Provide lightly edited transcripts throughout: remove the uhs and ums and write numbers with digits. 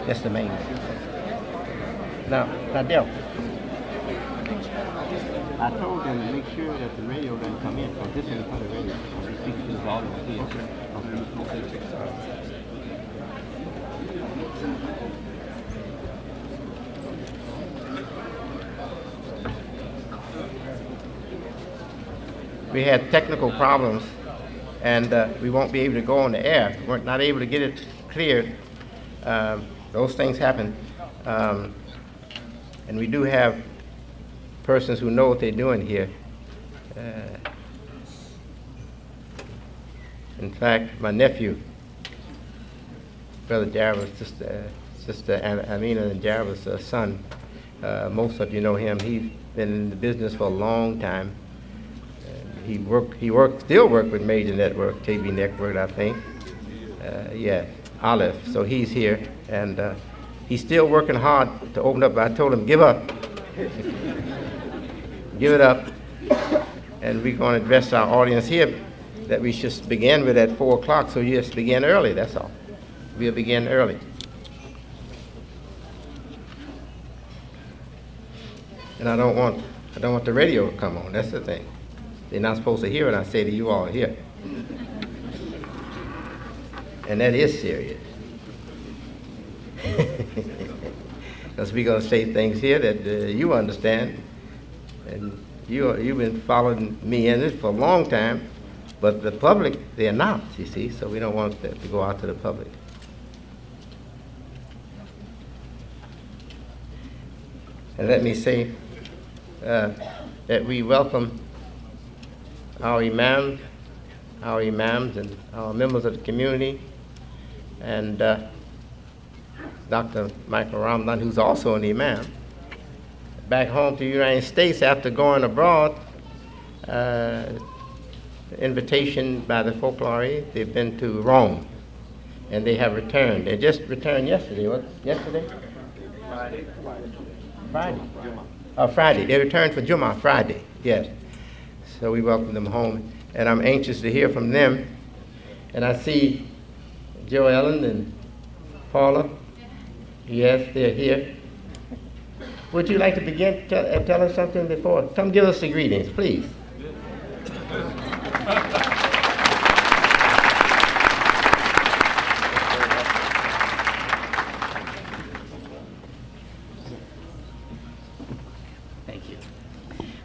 That's the main. Now, Dale. I told them to make sure that the radio doesn't come in, because this is for the radio. We speak to the audience here. Okay. We had technical problems, and we won't be able to go on the air. We're not able to get it cleared. Those things happen. And we do have persons who know what they're doing here. In fact, my nephew, Brother Jarvis, Sister Amina and Jarvis' son, most of you know him. He's been in the business for a long time. Still work with Major Network, TV Network, I think. Olive. So he's here, and he's still working hard to open up. I told him, give up. Give it up. And we're going to address our audience here that we should begin with at 4 o'clock, so you just begin early, that's all. We'll begin early. And I don't want the radio to come on, that's the thing. They're not supposed to hear what I say to you all here. And that is serious. Because we're going to say things here that you understand. And you've been following me in it for a long time. But the public, they're not, you see. So we don't want that to go out to the public. And let me say that we welcome our imams, and our members of the community, and Dr. Michael Ramdan, who's also an imam, back home to the United States after going abroad. Invitation by the folklore, they've been to Rome, and they have returned. They just returned yesterday. What? Yesterday? Friday. Friday. They returned for Jummah Friday. Yes. So we welcome them home, and I'm anxious to hear from them. And I see Joe Ellen and Paula. Yes, they're here. Would you like to begin? Tell us something before? Come give us the greetings, please.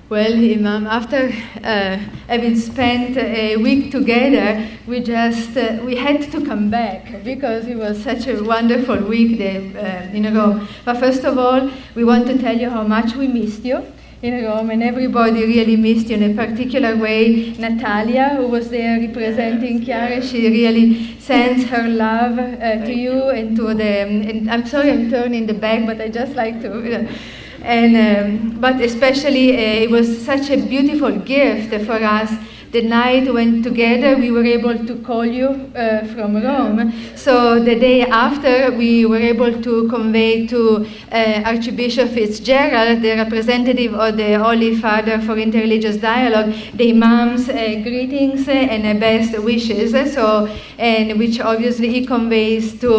Well, Imam, after having spent a week together, we had to come back because it was such a wonderful week in Rome. But first of all, we want to tell you how much we missed you in Rome, and everybody really missed you in a particular way. Natalia, who was there representing Chiara, she really sends her love to you and to and I'm sorry I'm turning the back, but I just like to... but especially it was such a beautiful gift for us. The night when together we were able to call you from Rome. So the day after we were able to convey to Archbishop Fitzgerald, the representative of the Holy Father for Interreligious Dialogue, the Imam's greetings and best wishes. And which obviously he conveys to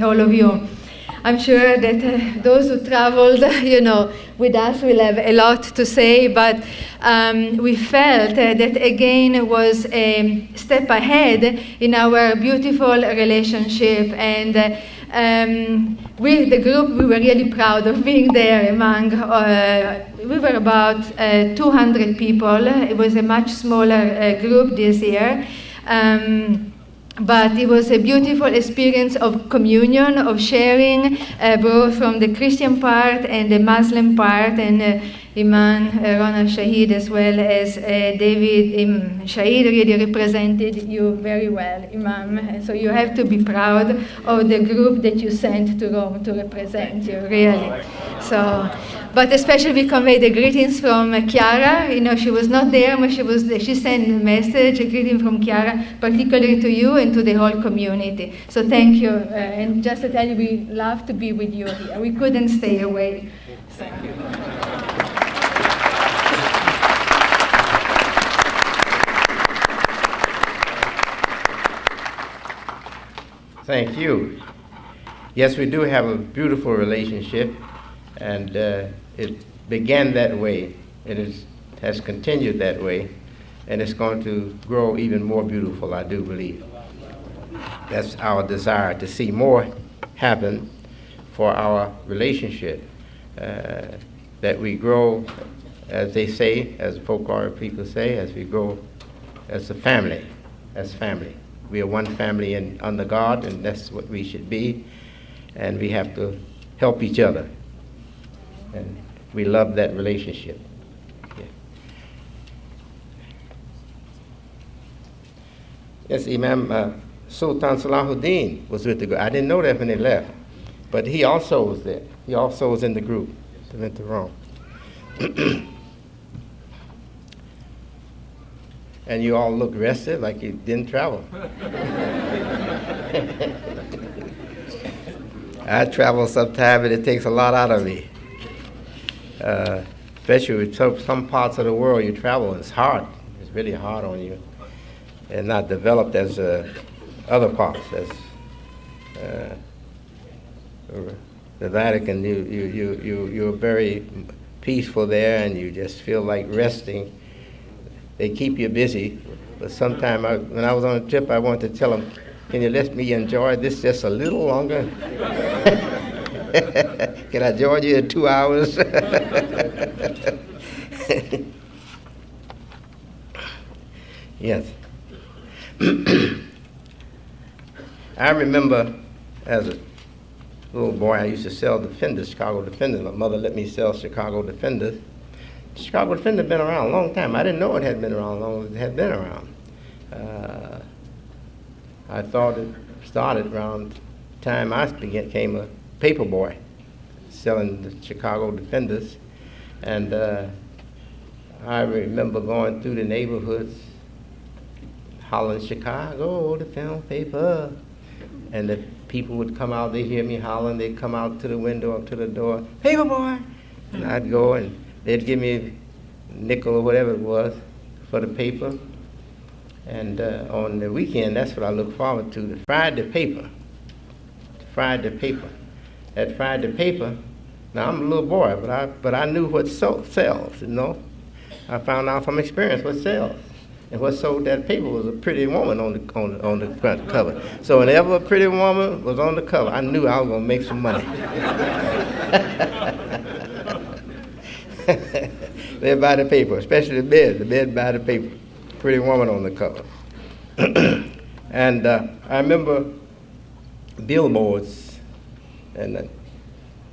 all of you. I'm sure that those who traveled, with us will have a lot to say, but we felt that again was a step ahead in our beautiful relationship, and the group, we were really proud of being there among, we were about 200 people. It was a much smaller group this year. But it was a beautiful experience of communion, of sharing, both from the Christian part and the Muslim part, and Imam Ronald Shahid as well as David Shahid really represented you very well, Imam. So you have to be proud of the group that you sent to Rome to represent you, really. But especially we convey the greetings from Chiara. She was not there, but she sent a message, a greeting from Chiara, particularly to you and to the whole community. So thank you. And just to tell you, we love to be with you here. We couldn't stay away. Thank you. Thank you. Yes, we do have a beautiful relationship, and it began that way. Has continued that way, and it's going to grow even more beautiful, I do believe. That's our desire, to see more happen for our relationship, that we grow, as they say, as folklore people say, as we grow as a family, as family. We are one family under God, and that's what we should be, and we have to help each other, and we love that relationship. Yeah. Yes, Imam Sultan Salahuddin was with the group. I didn't know that when they left, but he also was there. He also was in the group. They went to Rome. And you all look rested, like you didn't travel. I travel sometimes, and it takes a lot out of me. Especially with some parts of the world you travel, it's hard. It's really hard on you, and not developed as other parts. As the Vatican, you're very peaceful there, and you just feel like resting. They keep you busy, but sometimes when I was on a trip, I wanted to tell them, "Can you let me enjoy this just a little longer? Can I join you in 2 hours?" Yes. I remember as a little boy, I used to sell Defenders, Chicago Defenders. My mother let me sell Chicago Defenders. Chicago Defender had been around a long time. I didn't know it had been around long as it had been around. I thought it started around the time I became a paper boy, selling the Chicago Defenders. And I remember going through the neighborhoods, hollering, "Chicago, the film paper." And the people would come out, they'd hear me hollering, they'd come out to the window, up to the door, "Paper boy!" And I'd go, and they'd give me a nickel or whatever it was for the paper. And on the weekend, that's what I look forward to, the Friday paper. Friday paper. That Friday paper, now I'm a little boy, but I knew what sells, you know. I found out from experience what sells. And what sold that paper was a pretty woman on the front cover. So whenever a pretty woman was on the cover, I knew I was going to make some money. They buy the paper, especially the bed buy the paper. Pretty woman on the cover. And I remember billboards, and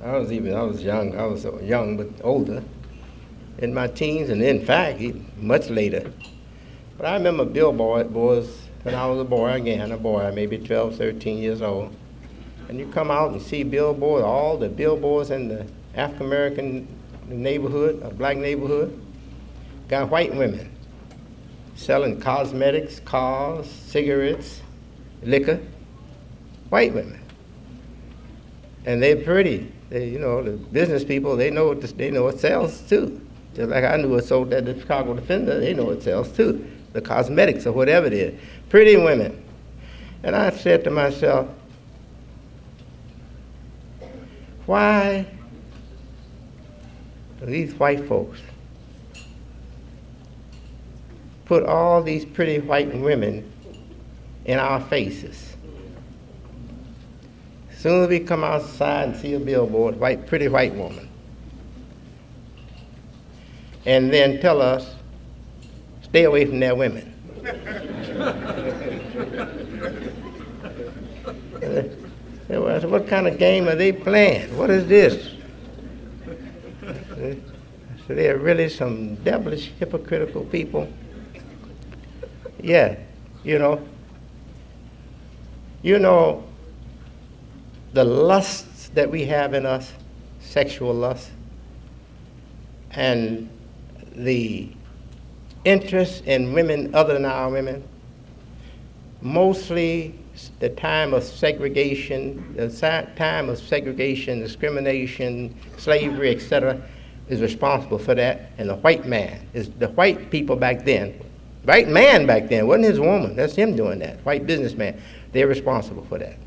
I was young but older, in my teens, and in fact, even much later. But I remember billboards when I was a boy, maybe 12, 13 years old. And you come out and see billboards, all the billboards in the African American neighborhood, a black neighborhood, got white women selling cosmetics, cars, cigarettes, liquor, white women. And they're pretty. The business people, they know what sells too. Just like I knew what sold at the Chicago Defender, they know what sells too. The cosmetics or whatever it is. Pretty women. And I said to myself, why do these white folks put all these pretty white women in our faces? As soon as we come outside and see a billboard, pretty white woman, and then tell us, stay away from their women. I said, what kind of game are they playing? What is this? So they are really some devilish, hypocritical people. Yeah, you know, the lusts that we have in us, sexual lust, and the interest in women other than our women, mostly the time of segregation, discrimination, slavery, etc., is responsible for that. And the white people back then, white man back then, wasn't his woman, that's him doing that, white businessman, they're responsible for that.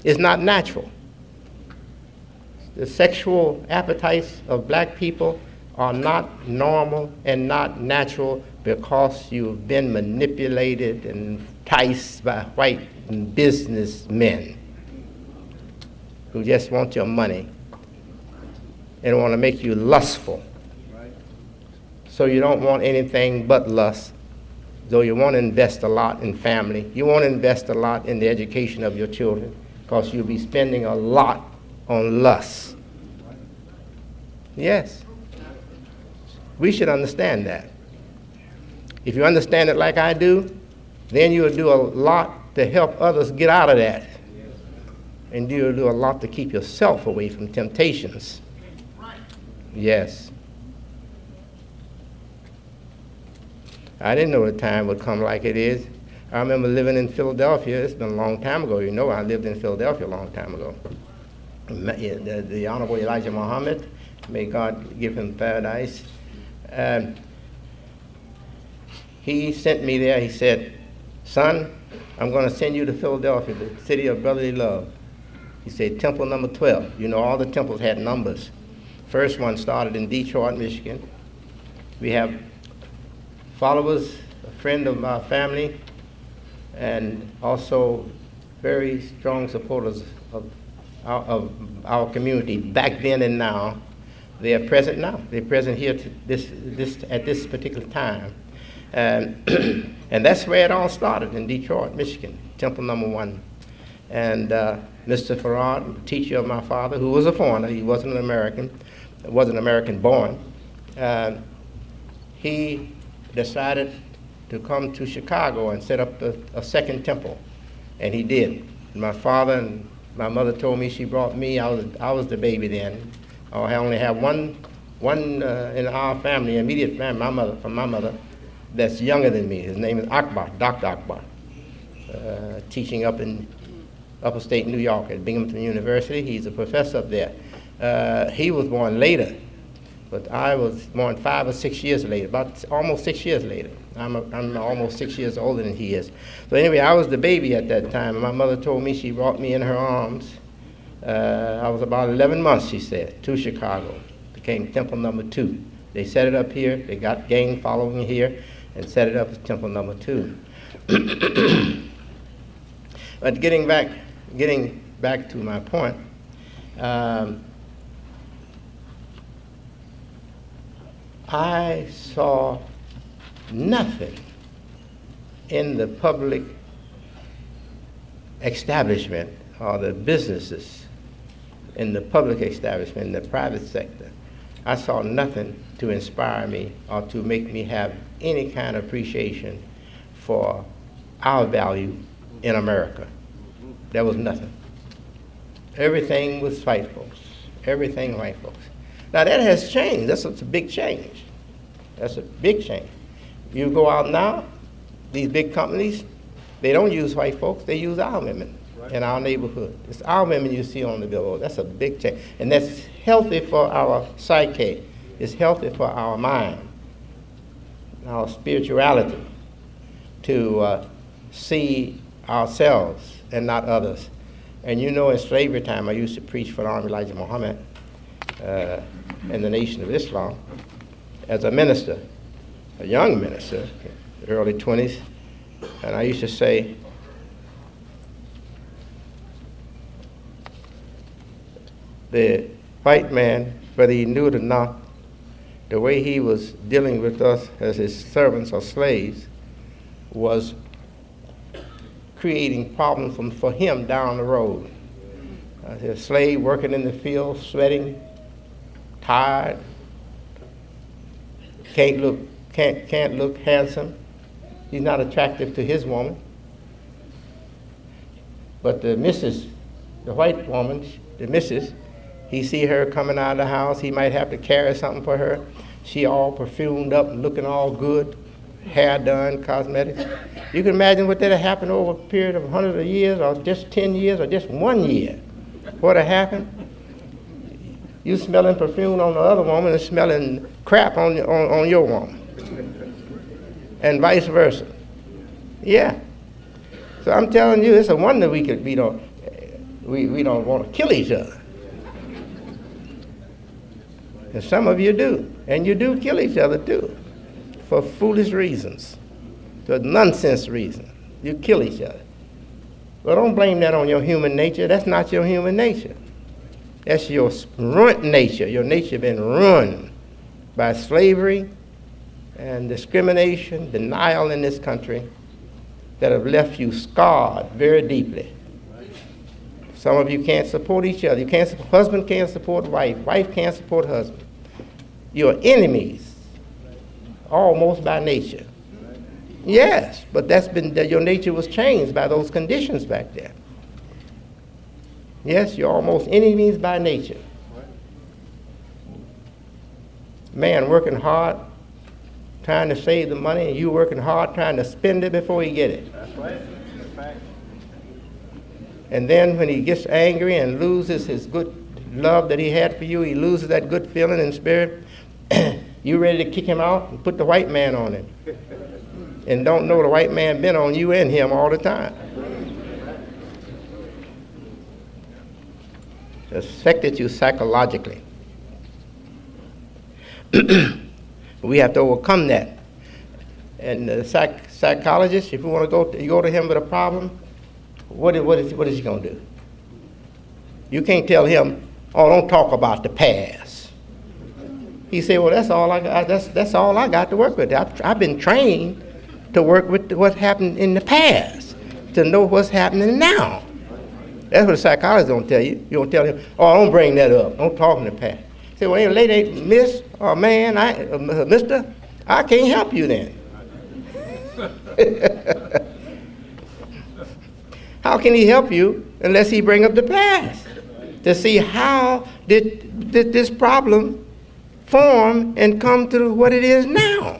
is not natural. The sexual appetites of black people are not normal and not natural because you've been manipulated and enticed by white businessmen who just want your money and want to make you lustful. So you don't want anything but lust. Though you want to invest a lot in family, you want to invest a lot in the education of your children because you'll be spending a lot on lust. Yes. We should understand that. If you understand it like I do, then you'll do a lot to help others get out of that. And you'll do a lot to keep yourself away from temptations. Yes. I didn't know the time would come like it is. I remember living in Philadelphia. It's been a long time ago. You know, I lived in Philadelphia a long time ago. The Honorable Elijah Mohammed, may God give him paradise. He sent me there. He said, "Son, I'm going to send you to Philadelphia, the city of brotherly love." He said, "Temple number 12. You know, all the temples had numbers. First one started in Detroit, Michigan. We have followers, a friend of my family, and also very strong supporters of our community back then and now. They are present now. They're present here at this particular time. And that's where it all started, in Detroit, Michigan, Temple number 1. And Mr. Farad, teacher of my father, who was a foreigner, he wasn't an American, wasn't American born, he decided to come to Chicago and set up a second temple, and he did. My father and my mother told me, she brought me. I was the baby then. I only have one in our family, immediate family, from my mother, that's younger than me. His name is Akbar, Dr. Akbar, teaching up in upstate New York at Binghamton University. He's a professor up there. He was born later. But I was born 5 or 6 years later, about almost 6 years later. I'm almost 6 years older than he is. So anyway, I was the baby at that time. And my mother told me, she brought me in her arms. I was about 11 months, she said, to Chicago. Became Temple number 2. They set it up here. They got gang following here and set it up as Temple number 2. But getting back to my point, I saw nothing in the public establishment or the businesses in the public establishment, in the private sector. I saw nothing to inspire me or to make me have any kind of appreciation for our value in America. There was nothing. Everything was white folks. Everything white folks. Now that has changed. That's a big change. That's a big change. You go out now, these big companies, they don't use white folks, they use our women in our neighborhood. It's our women you see on the billboard. That's a big change. And that's healthy for our psyche. It's healthy for our mind, our spirituality, to see ourselves and not others. And you know, in slavery time, I used to preach for the Honorable Elijah Muhammad in the Nation of Islam as a minister, a young minister, early 20s. And I used to say, the white man, whether he knew it or not, the way he was dealing with us as his servants or slaves was creating problems for him down the road. A slave working in the field, sweating, tired, can't look handsome. He's not attractive to his woman. But the missus, the white woman, the missus, he see her coming out of the house. He might have to carry something for her. She all perfumed up and looking all good, hair done, cosmetics. You can imagine what that had happened over a period of 100 years, or just 10 years, or just 1 year. What had happened? You smelling perfume on the other woman and smelling crap on your woman. And vice versa. Yeah. So I'm telling you, it's a wonder we don't. We don't want to kill each other. And some of you do. And you do kill each other too. For foolish reasons. For nonsense reasons. You kill each other. Well, don't blame that on your human nature. That's not your human nature. That's your ruined nature. Your nature been ruined by slavery and discrimination, denial in this country that have left you scarred very deeply. Some of you can't support each other. Husband can't support wife. Wife can't support husband. You're enemies, almost by nature. Yes, but your nature was changed by those conditions back there. Yes, you're almost enemies by nature. Man working hard, trying to save the money, and you working hard trying to spend it before he get it. That's right. And then when he gets angry and loses his good love that he had for you, he loses that good feeling and spirit, you ready to kick him out and put the white man on him. And don't know the white man been on you and him all the time. It's affected you psychologically. We have to overcome that. And the psychologist, if you want to go to him with a problem, what is he going to do? You can't tell him, oh, don't talk about the past. He said, well, that's all I got. That's all I got to work with. I've been trained to work with what happened in the past, to know what's happening now. That's what a psychologist don't tell you. You don't tell him, oh, don't bring that up. Don't talk in the past. Say, well, lady, miss, or man, mister, I can't help you then. How can he help you unless he bring up the past to see how did this problem form and come to what it is now?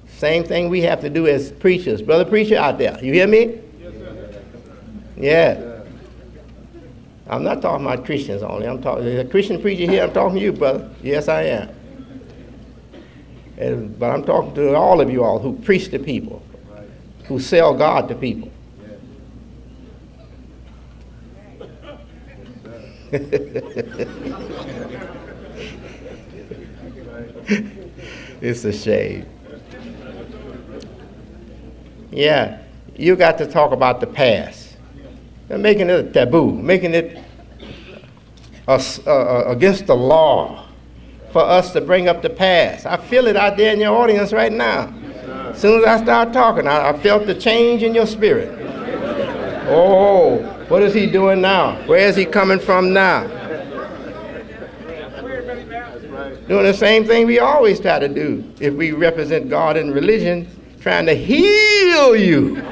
Same thing we have to do as preachers. Brother preacher out there, you hear me? Yes, sir. Yeah. I'm not talking about Christians only. I'm talking a Christian preacher here. I'm talking to you, brother. Yes, I am. But I'm talking to all of you all who preach to people, who sell God to people. It's a shame. Yeah, you got to talk about the past. They're making it a taboo, making it against the law for us to bring up the past. I feel it out there in your audience right now. As soon as I start talking, I felt the change in your spirit. Oh, what is he doing now? Where is he coming from now? Doing the same thing we always try to do if we represent God in religion, trying to heal you.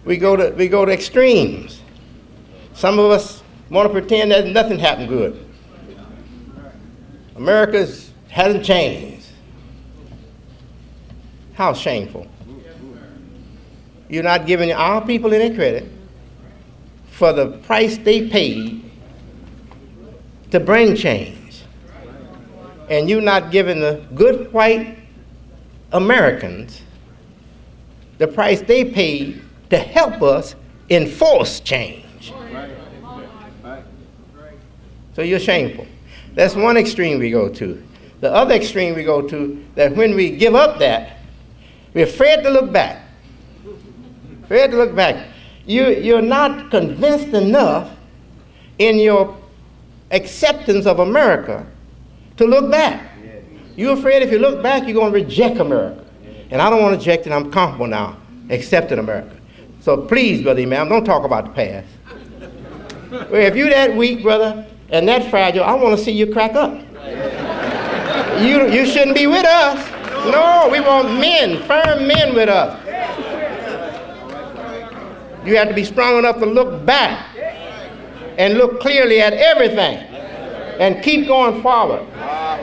We go to extremes. Some of us want to pretend that nothing happened good. America hasn't changed. How shameful. You're not giving our people any credit for the price they paid to bring change. And you're not giving the good white Americans the price they paid to help us enforce change. So you're shameful. That's one extreme we go to. The other extreme we go to, that when we give up that, we're afraid to look back. Afraid to look back. You're not convinced enough in your acceptance of America to look back. You're afraid if you look back, you're going to reject America. And I don't want to reject it. I'm comfortable now accepting America. So please, Brother Imam, don't talk about the past. Well, if you're that weak, brother, and that fragile, I want to see you crack up. You shouldn't be with us. No, we want men, firm men with us. You have to be strong enough to look back and look clearly at everything and keep going forward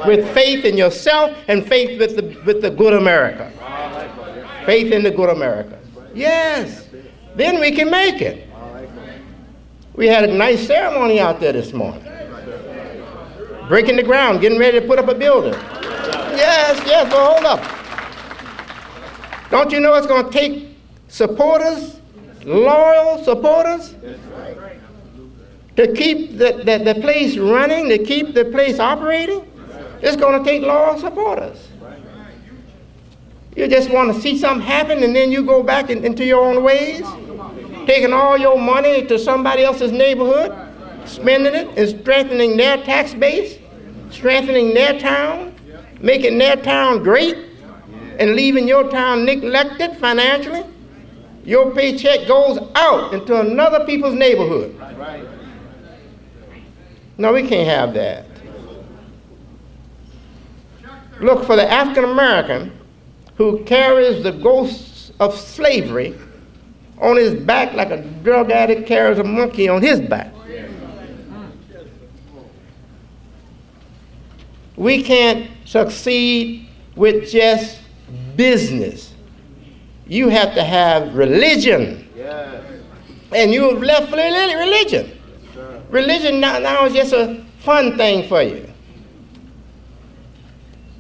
with faith in yourself and faith with the good America. Faith in the good America. Yes. Then we can make it. We had a nice ceremony out there this morning. breaking the ground, getting ready to put up a building. Yes, but hold up. Don't you know it's going to take supporters, loyal supporters, to keep the place running, to keep the place operating? It's going to take loyal supporters. You just want to see something happen and then you go back into your own ways, taking all your money to somebody else's neighborhood, spending it and strengthening their tax base, strengthening their town, making their town great, and leaving your town neglected financially. Your paycheck goes out into another people's neighborhood. No, we can't have that. Look, for the African American who carries the ghosts of slavery on his back like a drug addict carries a monkey on his back. We can't succeed with just business. You have to have religion. And you have left religion. Religion now is just a fun thing for you.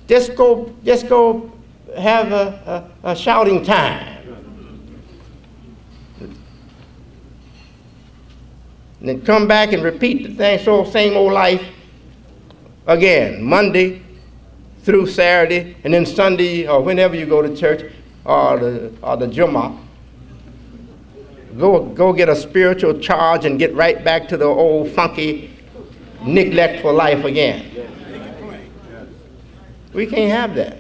Just go have a shouting time. And then come back and repeat the same old life again, Monday through Saturday, and then Sunday or whenever you go to church or the Jummah. Go get a spiritual charge and get right back to the old funky, neglectful life again. We can't have that.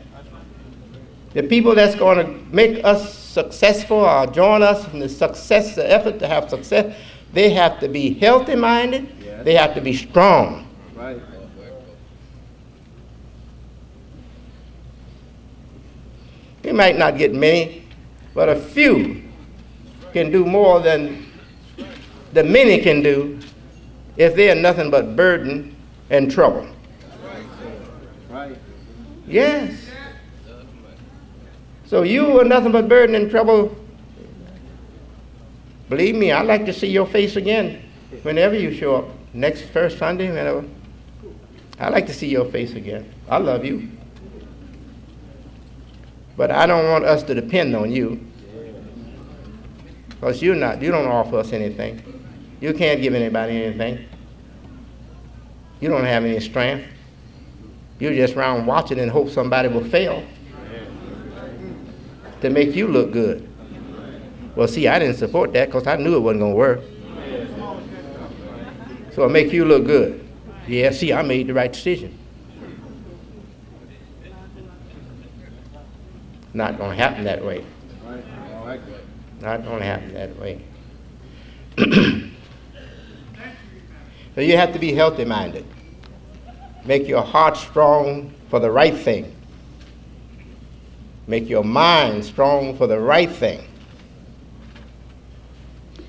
The people that's going to make us successful or join us in the effort to have success, they have to be healthy-minded. They have to be strong. Right. We might not get many, but a few can do more than the many can do if they are nothing but burden and trouble. Right. Yes. So you are nothing but burden and trouble. Believe me, I'd like to see your face again whenever you show up. Next first Sunday, whenever. I'd like to see your face again. I love you. But I don't want us to depend on you. Because you don't offer us anything. You can't give anybody anything. You don't have any strength. You're just around watching and hope somebody will fail to make you look good. Well, see, I didn't support that because I knew it wasn't going to work. So it make you look good. Yeah, see, I made the right decision. Not going to happen that way. Not going to happen that way. So you have to be healthy-minded. Make your heart strong for the right thing. Make your mind strong for the right thing.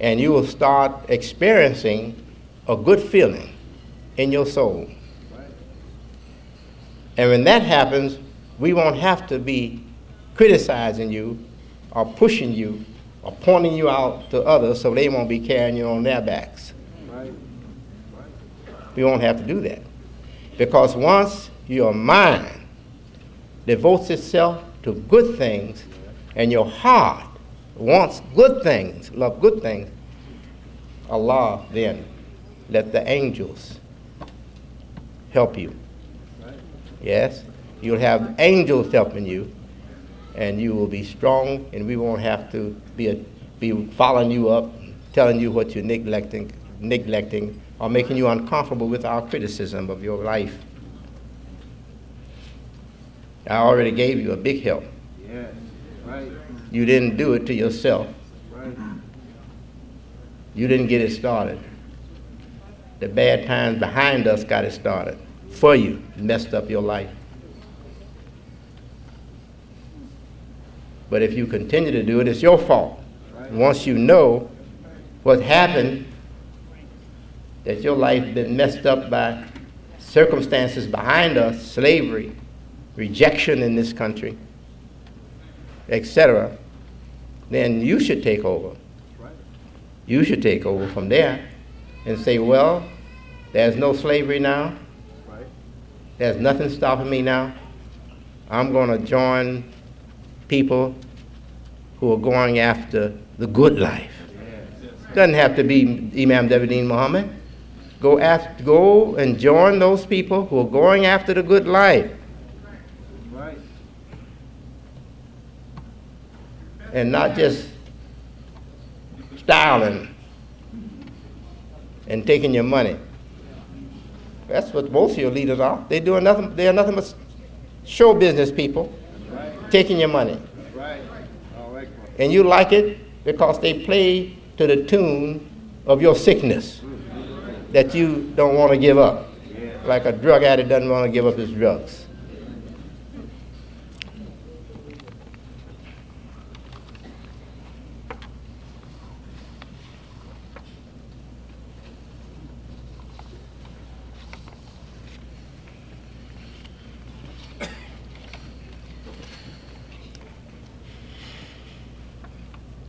And you will start experiencing a good feeling in your soul. And when that happens, we won't have to be criticizing you or pushing you or pointing you out to others so they won't be carrying you on their backs. We won't have to do that. Because once your mind devotes itself to good things and your heart wants good things, love good things, Allah then let the angels help you. Yes, you'll have angels helping you, and you will be strong, and we won't have to be following you up, telling you what you're neglecting, or making you uncomfortable with our criticism of your life. I already gave you a big help. Yes. Right. You didn't do it to yourself. Right. You didn't get it started. The bad times behind us got it started for you, messed up your life. But if you continue to do it, it's your fault. Right. Once you know what happened, that your life been messed up by circumstances behind us, slavery, rejection in this country, etc., then you should take over. Right. You should take over from there and say, well, there's no slavery now. Right. There's nothing stopping me now. I'm going to join people who are going after the good life. Doesn't have to be Imam Davidin Muhammad. Go and join those people who are going after the good life. Right. And not just styling and taking your money. That's what most of your leaders are. They are nothing but show business people, Right. taking your money. Right. All right. And you like it because they play to the tune of your sickness that you don't want to give up. Yeah. Like a drug addict doesn't want to give up his drugs.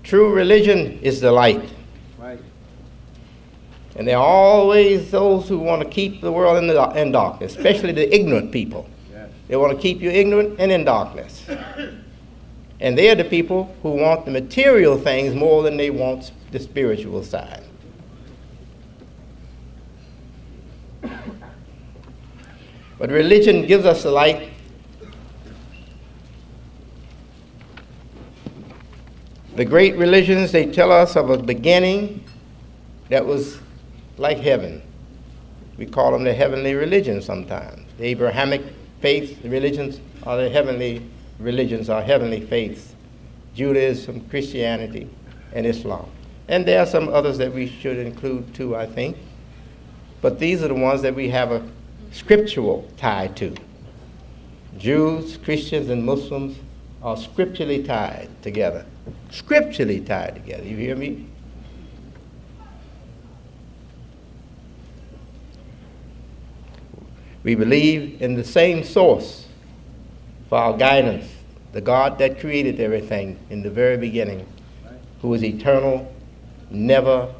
True religion is the light. Right. And there are always those who want to keep the world in darkness, especially the ignorant people. Yes. They want to keep you ignorant and in darkness. And they are the people who want the material things more than they want the spiritual side. But religion gives us the light. The great religions, they tell us of a beginning that was like heaven. We call them the heavenly religions sometimes. The Abrahamic faith religions are the heavenly religions, are heavenly faiths. Judaism, Christianity, and Islam. And there are some others that we should include too, I think. But these are the ones that we have a scriptural tie to. Jews, Christians, and Muslims are scripturally tied together. Scripturally tied together. You hear me? We believe in the same source for our guidance, the God that created everything in the very beginning, who is eternal, never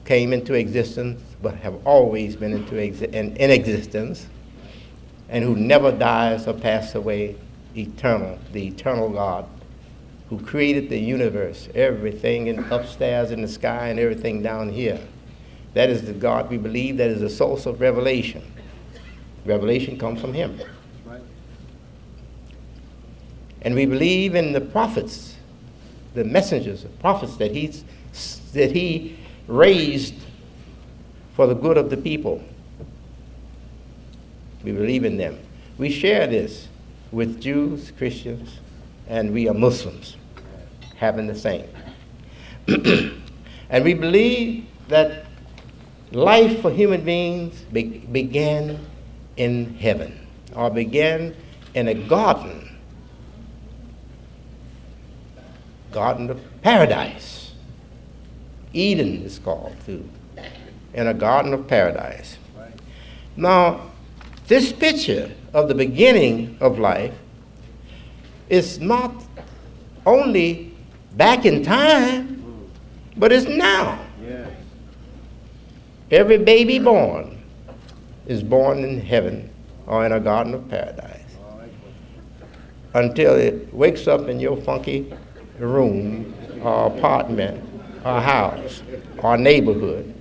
came into existence, but have always been in existence, and who never dies or passes away, eternal, the eternal God, who created the universe, everything upstairs in the sky and everything down here. That is the God we believe. That is the source of revelation. Revelation comes from him. Right. And we believe in the prophets, the messengers, the prophets that he raised for the good of the people. We believe in them. We share this with Jews, Christians, and we are Muslims, having the same. And we believe that life for human beings began in heaven, or began in a garden of paradise. Eden is called too, in a garden of paradise. Right. Now, this picture of the beginning of life is not only back in time, but it's now. Yes. Every baby born is born in heaven or in a garden of paradise All right. until it wakes up in your funky room or apartment or house or neighborhood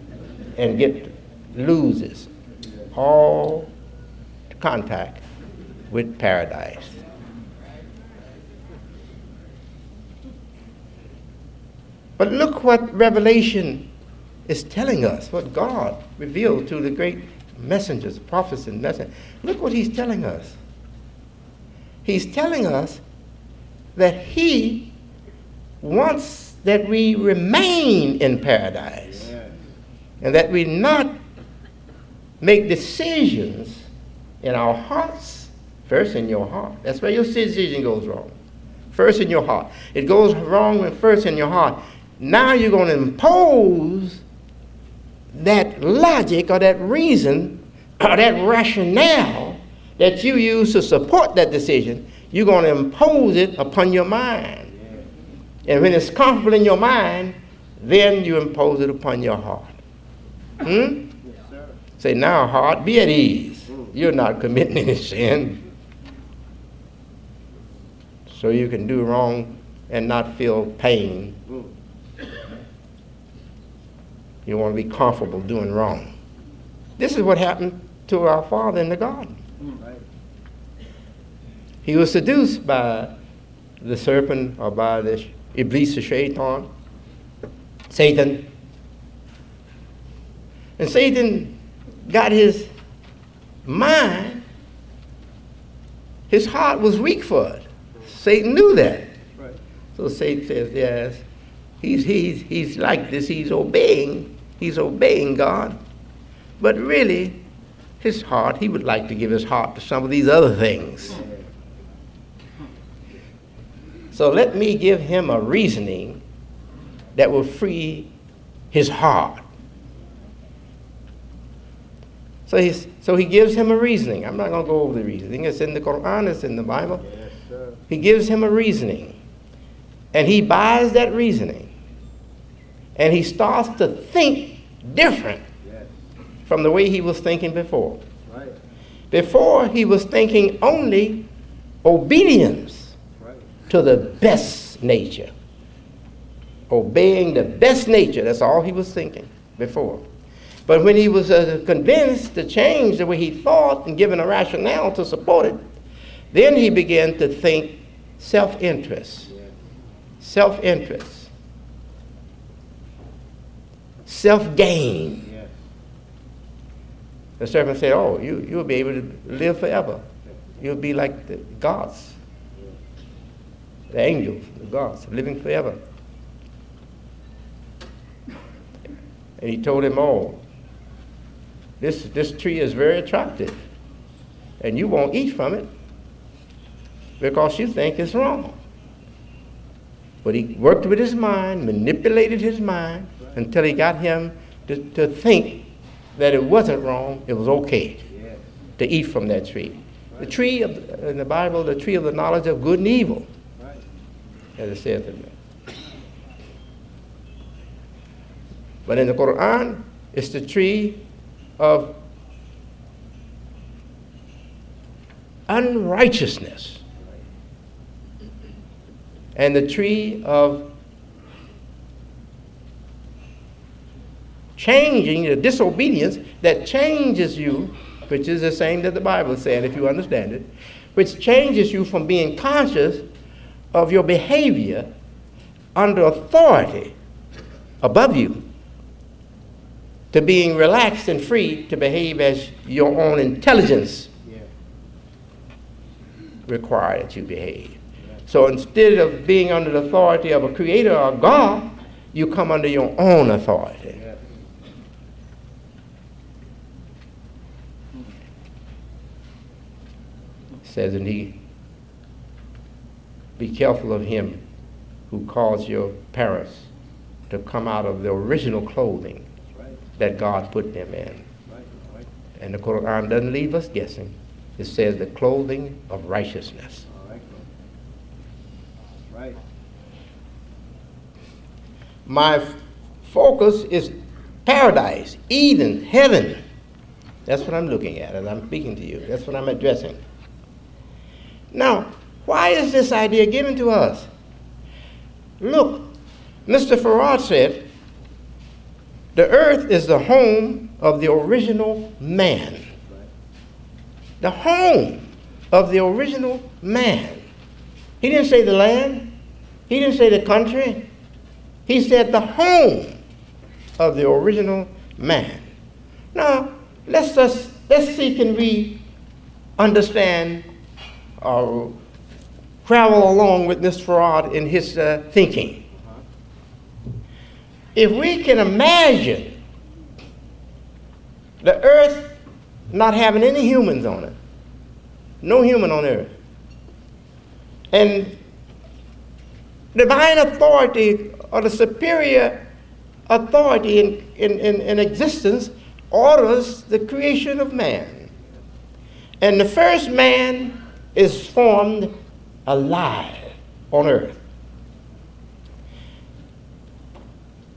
and loses all contact with paradise. But look what Revelation is telling us, what God revealed to the great messengers, prophets and messengers. Look what he's telling us. He's telling us that he wants that we remain in paradise, Yes. and that we not make decisions in our hearts, first in your heart. That's where your decision goes wrong. First in your heart. It goes wrong when first in your heart. Now you're going to impose that logic or that reason or that rationale that you use to support that decision. You're going to impose it upon your mind. And when it's comfortable in your mind, then you impose it upon your heart. Yes, sir. Say, now, heart, be at ease. you're not committing any sin. So you can do wrong and not feel pain. You want to be comfortable doing wrong. This is what happened to our father in the garden. He was seduced by the serpent, or by the Iblis, the shaitan, Satan. And Satan got his mind, his heart was weak for it. Satan knew that. Right. So Satan says, yes, he's like this, he's obeying God. But really, his heart, he would like to give his heart to some of these other things. So let me give him a reasoning that will free his heart. So he gives him a reasoning. I'm not going to go over the reasoning. It's in the Quran, it's in the Bible. Yes, sir. He gives him a reasoning. And he buys that reasoning. And he starts to think different from the way he was thinking before. Right. Before, he was thinking only obedience to the best nature. Obeying the best nature, that's all he was thinking before. But when he was convinced to change the way he thought and given a rationale to support it, then he began to think self-interest, self-interest, self-gain. Yes. The serpent said, oh, you'll be able to live forever. You'll be like the gods, the angels, the gods, living forever. And he told him, oh, this tree is very attractive, and you won't eat from it because you think it's wrong. But he worked with his mind, manipulated his mind, until he got him to think that it wasn't wrong, it was okay to eat from that tree. The tree in the Bible, the tree of the knowledge of good and evil, as it says in there. But in the Quran, it's the tree of unrighteousness and the tree of changing, the disobedience that changes you, which is the same that the Bible said, if you understand it, which changes you from being conscious of your behavior under authority above you to being relaxed and free to behave as your own intelligence require that you behave. So instead of being under the authority of a creator or God, you come under your own authority. It says, and be careful of him who caused your parents to come out of the original clothing that God put them in. And the Quran doesn't leave us guessing. It says the clothing of righteousness. Right. My focus is paradise, Eden, heaven. That's what I'm looking at as I'm speaking to you. That's what I'm addressing. Now, why is this idea given to us? Look, Mr. Farad said, the earth is the home of the original man. The home of the original man. He didn't say the land. He didn't say the country. He said the home of the original man. Now, let's see, can we understand or travel along with Mr. Farad in his thinking? If we can imagine the earth not having any humans on it, no human on earth, and divine authority or the superior authority in existence orders the creation of man. And the first man is formed alive on earth.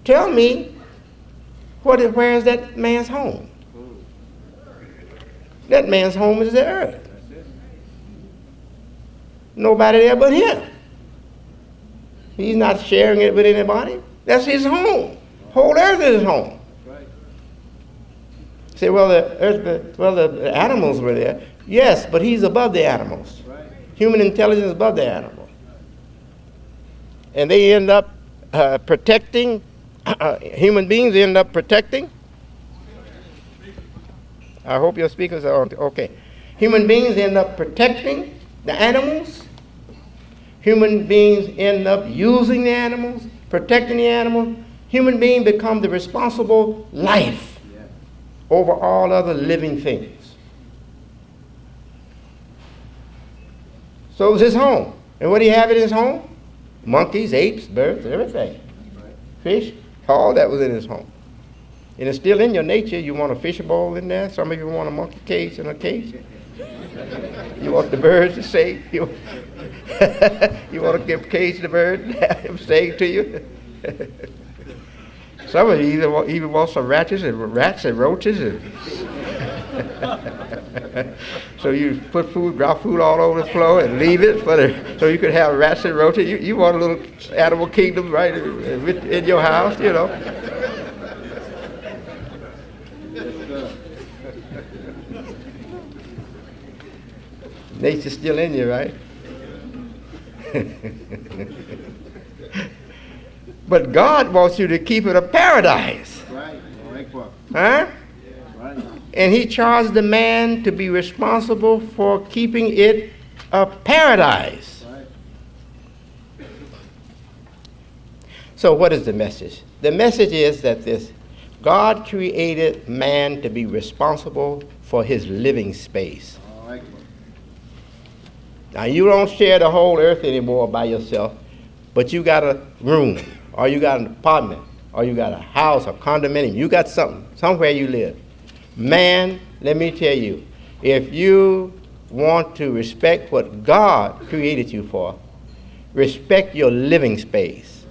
Tell me, where is that man's home? That man's home is the earth. Nobody there but him. He's not sharing it with anybody. That's his home. Whole earth is his home. Say, well, the animals were there. Yes, but he's above the animals. Human intelligence is above the animals. And they end up protecting, human beings end up protecting. I hope your speakers are on. Okay. Human beings end up protecting the animals. Human beings end up using the animals, protecting the animals. Human beings become the responsible life over all other living things. So it was his home. And what did he have in his home? Monkeys, apes, birds, everything. Fish, all that was in his home. And it's still in your nature. You want a fish bowl in there. Some of you want a monkey cage in a cage. You want the birds to sing. You want to give cage to the bird and have him sing to you. Some of you even want some rats and roaches. So you put drop food all over the floor and leave it so you could have rats and roaches. You want a little animal kingdom right in your house, you know. Nature's still in you, right? But God wants you to keep it a paradise. Right. Huh? Right. And he charged the man to be responsible for keeping it a paradise. Right. So what is the message? The message is that God created man to be responsible for his living space. Now, you don't share the whole earth anymore by yourself, but you got a room, or you got an apartment, or you got a house, or condominium. You got somewhere you live. Man, let me tell you, if you want to respect what God created you for, respect your living space.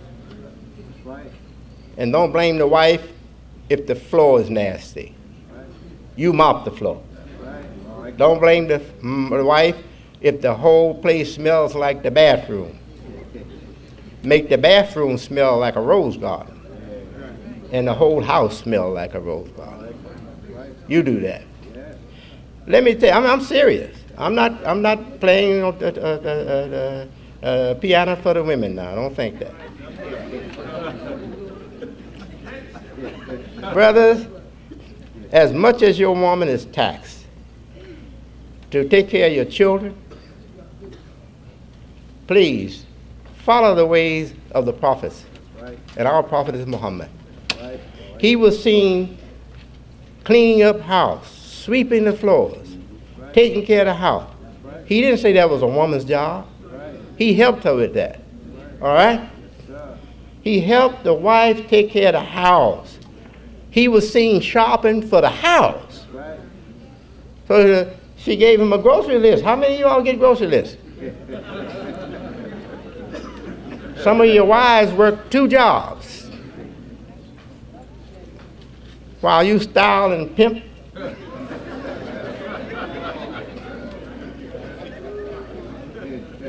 Right. And don't blame the wife if the floor is nasty. Right. You mop the floor. Right. Don't blame the wife if the whole place smells like the bathroom. Make the bathroom smell like a rose garden. And the whole house smell like a rose garden. You do that. Let me tell you, I'm serious. I'm not playing piano for the women now. Don't think that. Brothers, as much as your woman is taxed to take care of your children, please follow the ways of the prophets. Right. And our prophet is Mohammed. Right. He was seen cleaning up house, sweeping the floors, taking care of the house. He didn't say that was a woman's job. He helped her with that. All right? He helped the wife take care of the house. He was seen shopping for the house. So she gave him a grocery list. How many of you all get grocery lists? Some of your wives work 2 jobs while you style and pimp.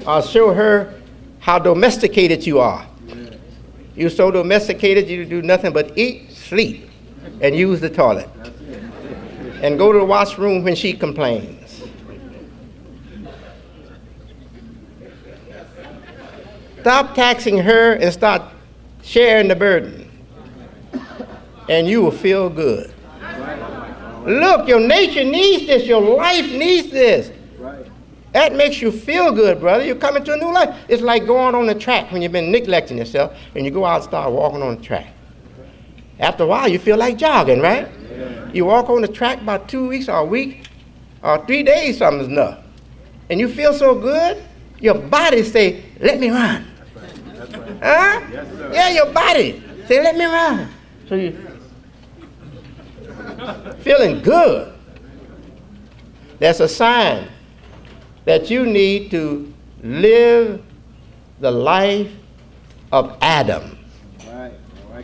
I'll show her how domesticated you are. You're so domesticated you do nothing but eat, sleep, and use the toilet. And go to the washroom when she complains. Stop taxing her and start sharing the burden. And you will feel good. Look, your nature needs this. Your life needs this. That makes you feel good, brother. You're coming to a new life. It's like going on the track when you've been neglecting yourself and you go out and start walking on the track. After a while, you feel like jogging, right? You walk on the track about 2 weeks or a week or 3 days, something's enough. And you feel so good, your body say, let me run. Huh? Yeah, your body say, let me run. So you feeling good. That's a sign that you need to live the life of Adam,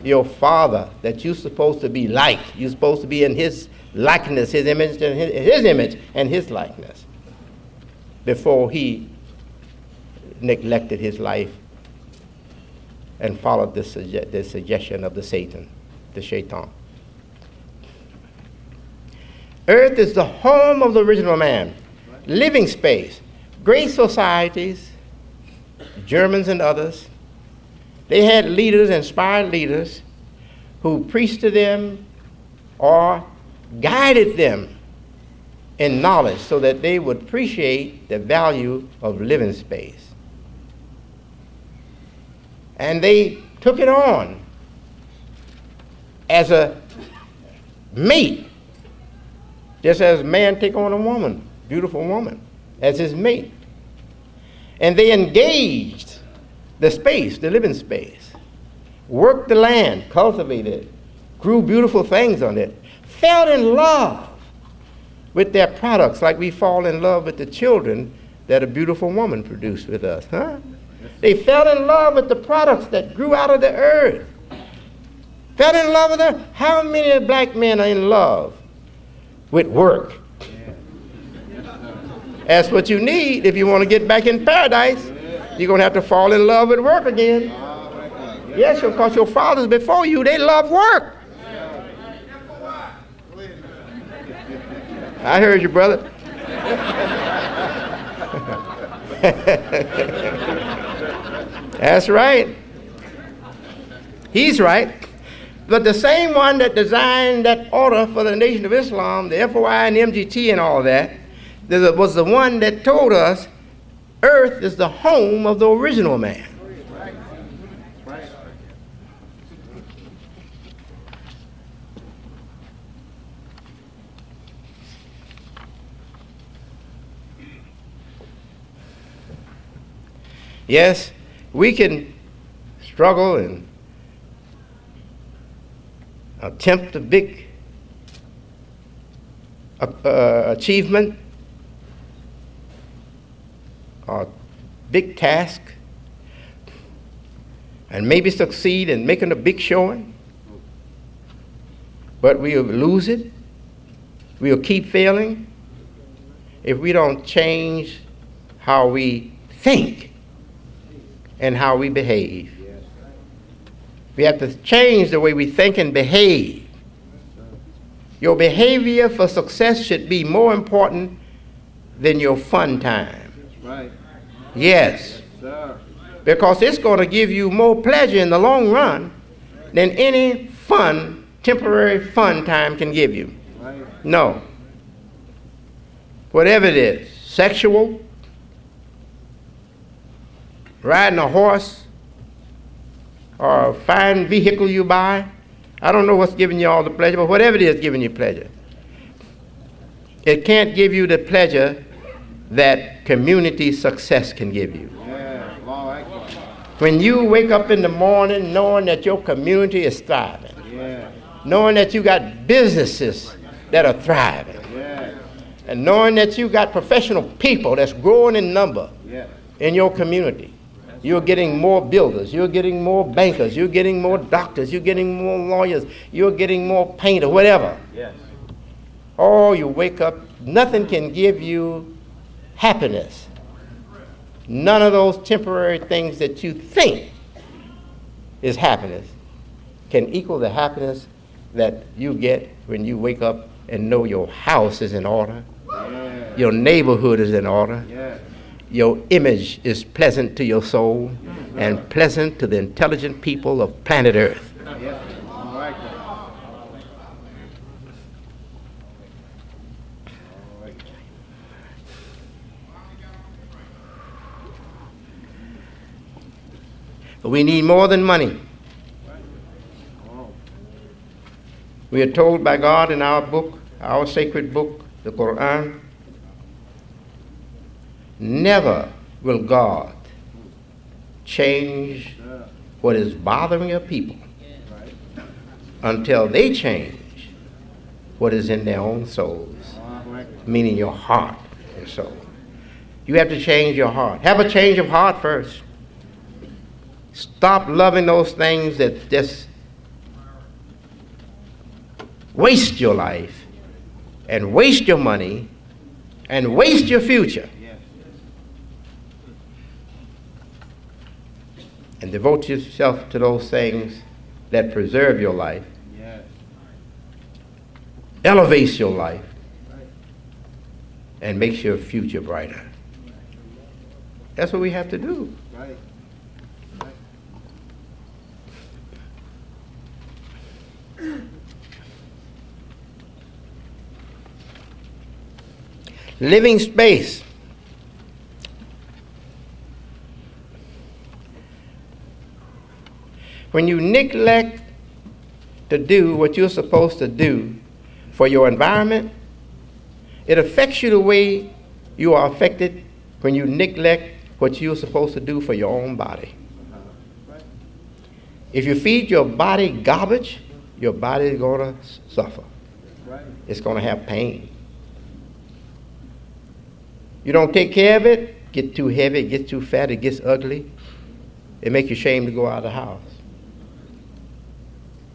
your father, that you're supposed to be like. You're supposed to be in his likeness, his image and his likeness, before he neglected his life and followed the suggestion of the shaitan. Earth is the home of the original man, living space. Great societies, Germans and others, they had leaders, inspired leaders, who preached to them or guided them in knowledge so that they would appreciate the value of living space. And they took it on as a mate, just as a man take on a woman, beautiful woman, as his mate. And they engaged the space, the living space, worked the land, cultivated it, grew beautiful things on it, fell in love with their products like we fall in love with the children that a beautiful woman produced with us, huh? They fell in love with the products that grew out of the earth. Fell in love with her. How many black men are in love with work? That's what you need if you want to get back in paradise. You're going to have to fall in love with work again. Yes, because your fathers before you, they love work. I heard you, brother. That's right. He's right. But the same one that designed that order for the Nation of Islam, the FOI and MGT and all that, was the one that told us Earth is the home of the original man. Yes, we can struggle and attempt a big achievement or big task and maybe succeed in making a big showing, but we'll lose it. We'll keep failing if we don't change how we think and how we behave. We have to change the way we think and behave. Your behavior for success should be more important than your fun time. Right. Yes. Sir. Because it's going to give you more pleasure in the long run than any temporary fun time can give you. Right. No. Whatever it is, sexual, riding a horse, or a fine vehicle you buy. I don't know what's giving you all the pleasure, but whatever it is giving you pleasure, it can't give you the pleasure that community success can give you. Yeah. Lord. When you wake up in the morning knowing that your community is thriving, Yeah. knowing that you got businesses that are thriving, Yeah. and knowing that you got professional people that's growing in number Yeah. in your community. You're getting more builders, you're getting more bankers, you're getting more doctors, you're getting more lawyers, you're getting more painters, whatever. Yes. Oh, you wake up, nothing can give you happiness. None of those temporary things that you think is happiness can equal the happiness that you get when you wake up and know your house is in order, Yeah. your neighborhood is in order, Yeah. your image is pleasant to your soul and pleasant to the intelligent people of planet Earth. Yes. All right. But we need more than money. We are told by God in our book, our sacred book, the Quran, never will God change what is bothering a people until they change what is in their own souls, meaning your heart and soul. You have to change your heart. Have a change of heart first. Stop loving those things that just waste your life and waste your money and waste your future. Yes. And devote yourself to those things that preserve your life, Yes. elevates your life, Right. and makes your future brighter. That's what we have to do. Right. Right. Living space. When you neglect to do what you're supposed to do for your environment, it affects you the way you are affected when you neglect what you're supposed to do for your own body. Right. If you feed your body garbage, your body is going to suffer. Right. It's going to have pain. You don't take care of it, get too heavy, it gets too fat, it gets ugly. It makes you ashamed to go out of the house.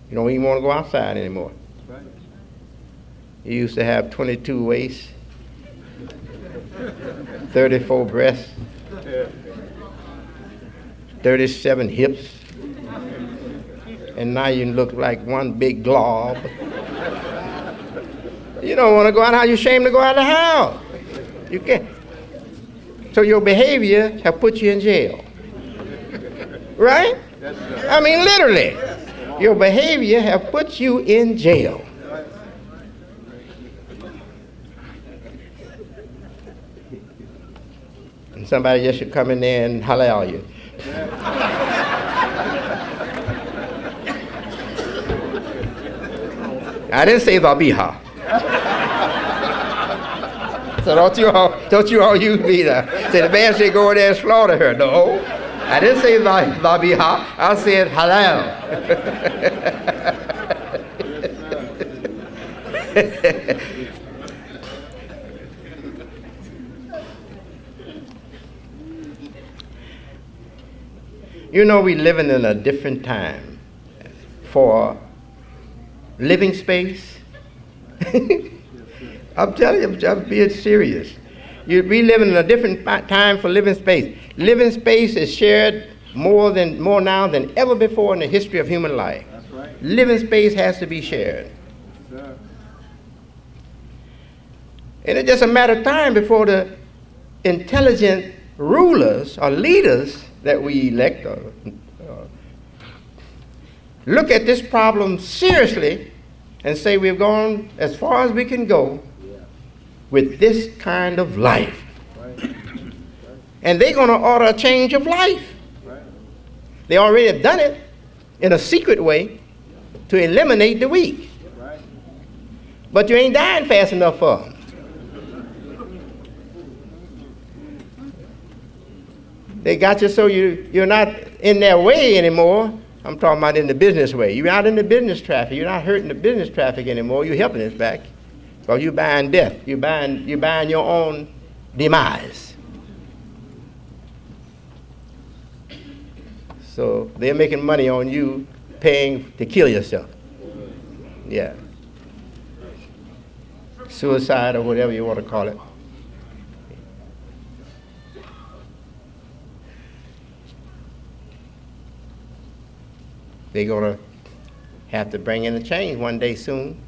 You don't even want to go outside anymore. Right. You used to have 22 waists, 34 breasts, 37 hips, and now you look like one big glob. You don't want to go out of the house, you're ashamed to go out of the house. You can't. So your behavior have put you in jail. Right? I mean, literally. Your behavior have put you in jail. And somebody just should come in there and halal you. I didn't say Zabiha. So don't you all use me to say the man should go in there and slaughter her. No. I didn't say Zabiha. I said halal. You know, we're living in a different time for living space. I'm telling you, I'm being serious. We live in a different time for living space. Living space is shared more now than ever before in the history of human life. That's right. Living space has to be shared. Sir. And it's just a matter of time before the intelligent rulers or leaders that we elect look at this problem seriously and say we've gone as far as we can go with this kind of life. Right. And they're going to order a change of life. Right. They already have done it in a secret way to eliminate the weak. Right. But you ain't dying fast enough for them. They got you so you're not in their way anymore. I'm talking about in the business way. You're not in the business traffic. You're not hurting the business traffic anymore. You're helping us back. Because you're buying death. You're buying your own demise. So they're making money on you paying to kill yourself. Yeah. Suicide or whatever you want to call it. They're going to have to bring in a change one day soon.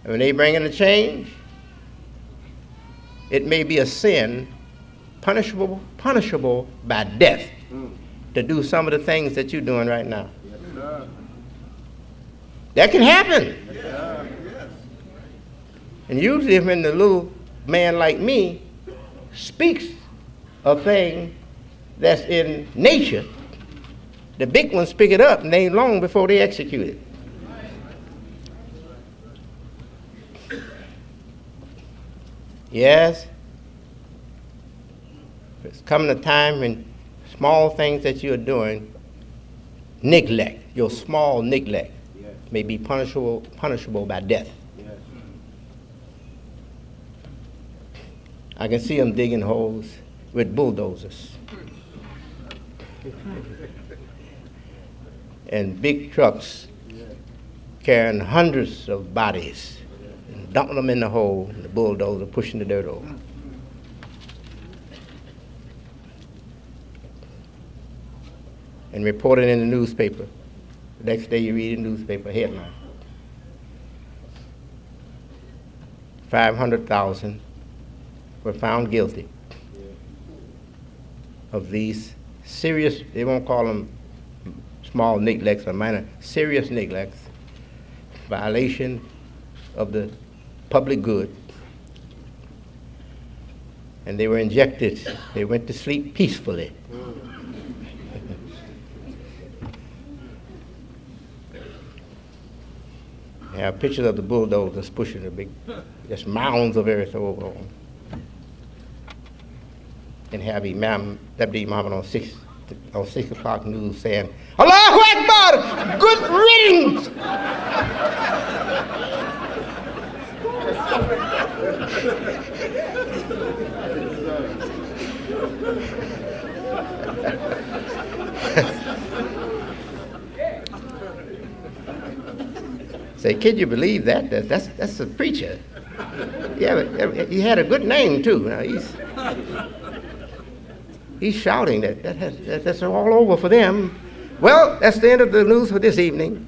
And when they bring in a change, it may be a sin punishable by death to do some of the things that you're doing right now. Yes, sir. That can happen. Yes, sir. Yes. And usually when the little man like me speaks a thing that's in nature, the big ones pick it up and they ain't long before they execute it. Yes, it's coming a time when small things that you're doing, neglect, your small neglect, Yes. may be punishable by death. Yes. I can see them digging holes with bulldozers and big trucks carrying hundreds of bodies and dumping them in the hole, and the bulldozer pushing the dirt over. And reported in the newspaper. The next day you read the newspaper headline. 500,000 were found guilty of these serious, they won't call them small neglects or minor, serious neglects, violation of the public good. And they were injected. They went to sleep peacefully. I have pictures of the bulldozers pushing the big, just mounds of earth over them. And have Deputy Mohammed on 6 o'clock news saying, Allahu Akbar! Good riddance! Say, kid, you believe that? That's a preacher. Yeah, but he had a good name too. Now, he's shouting that's all over for them. Well, that's the end of the news for this evening.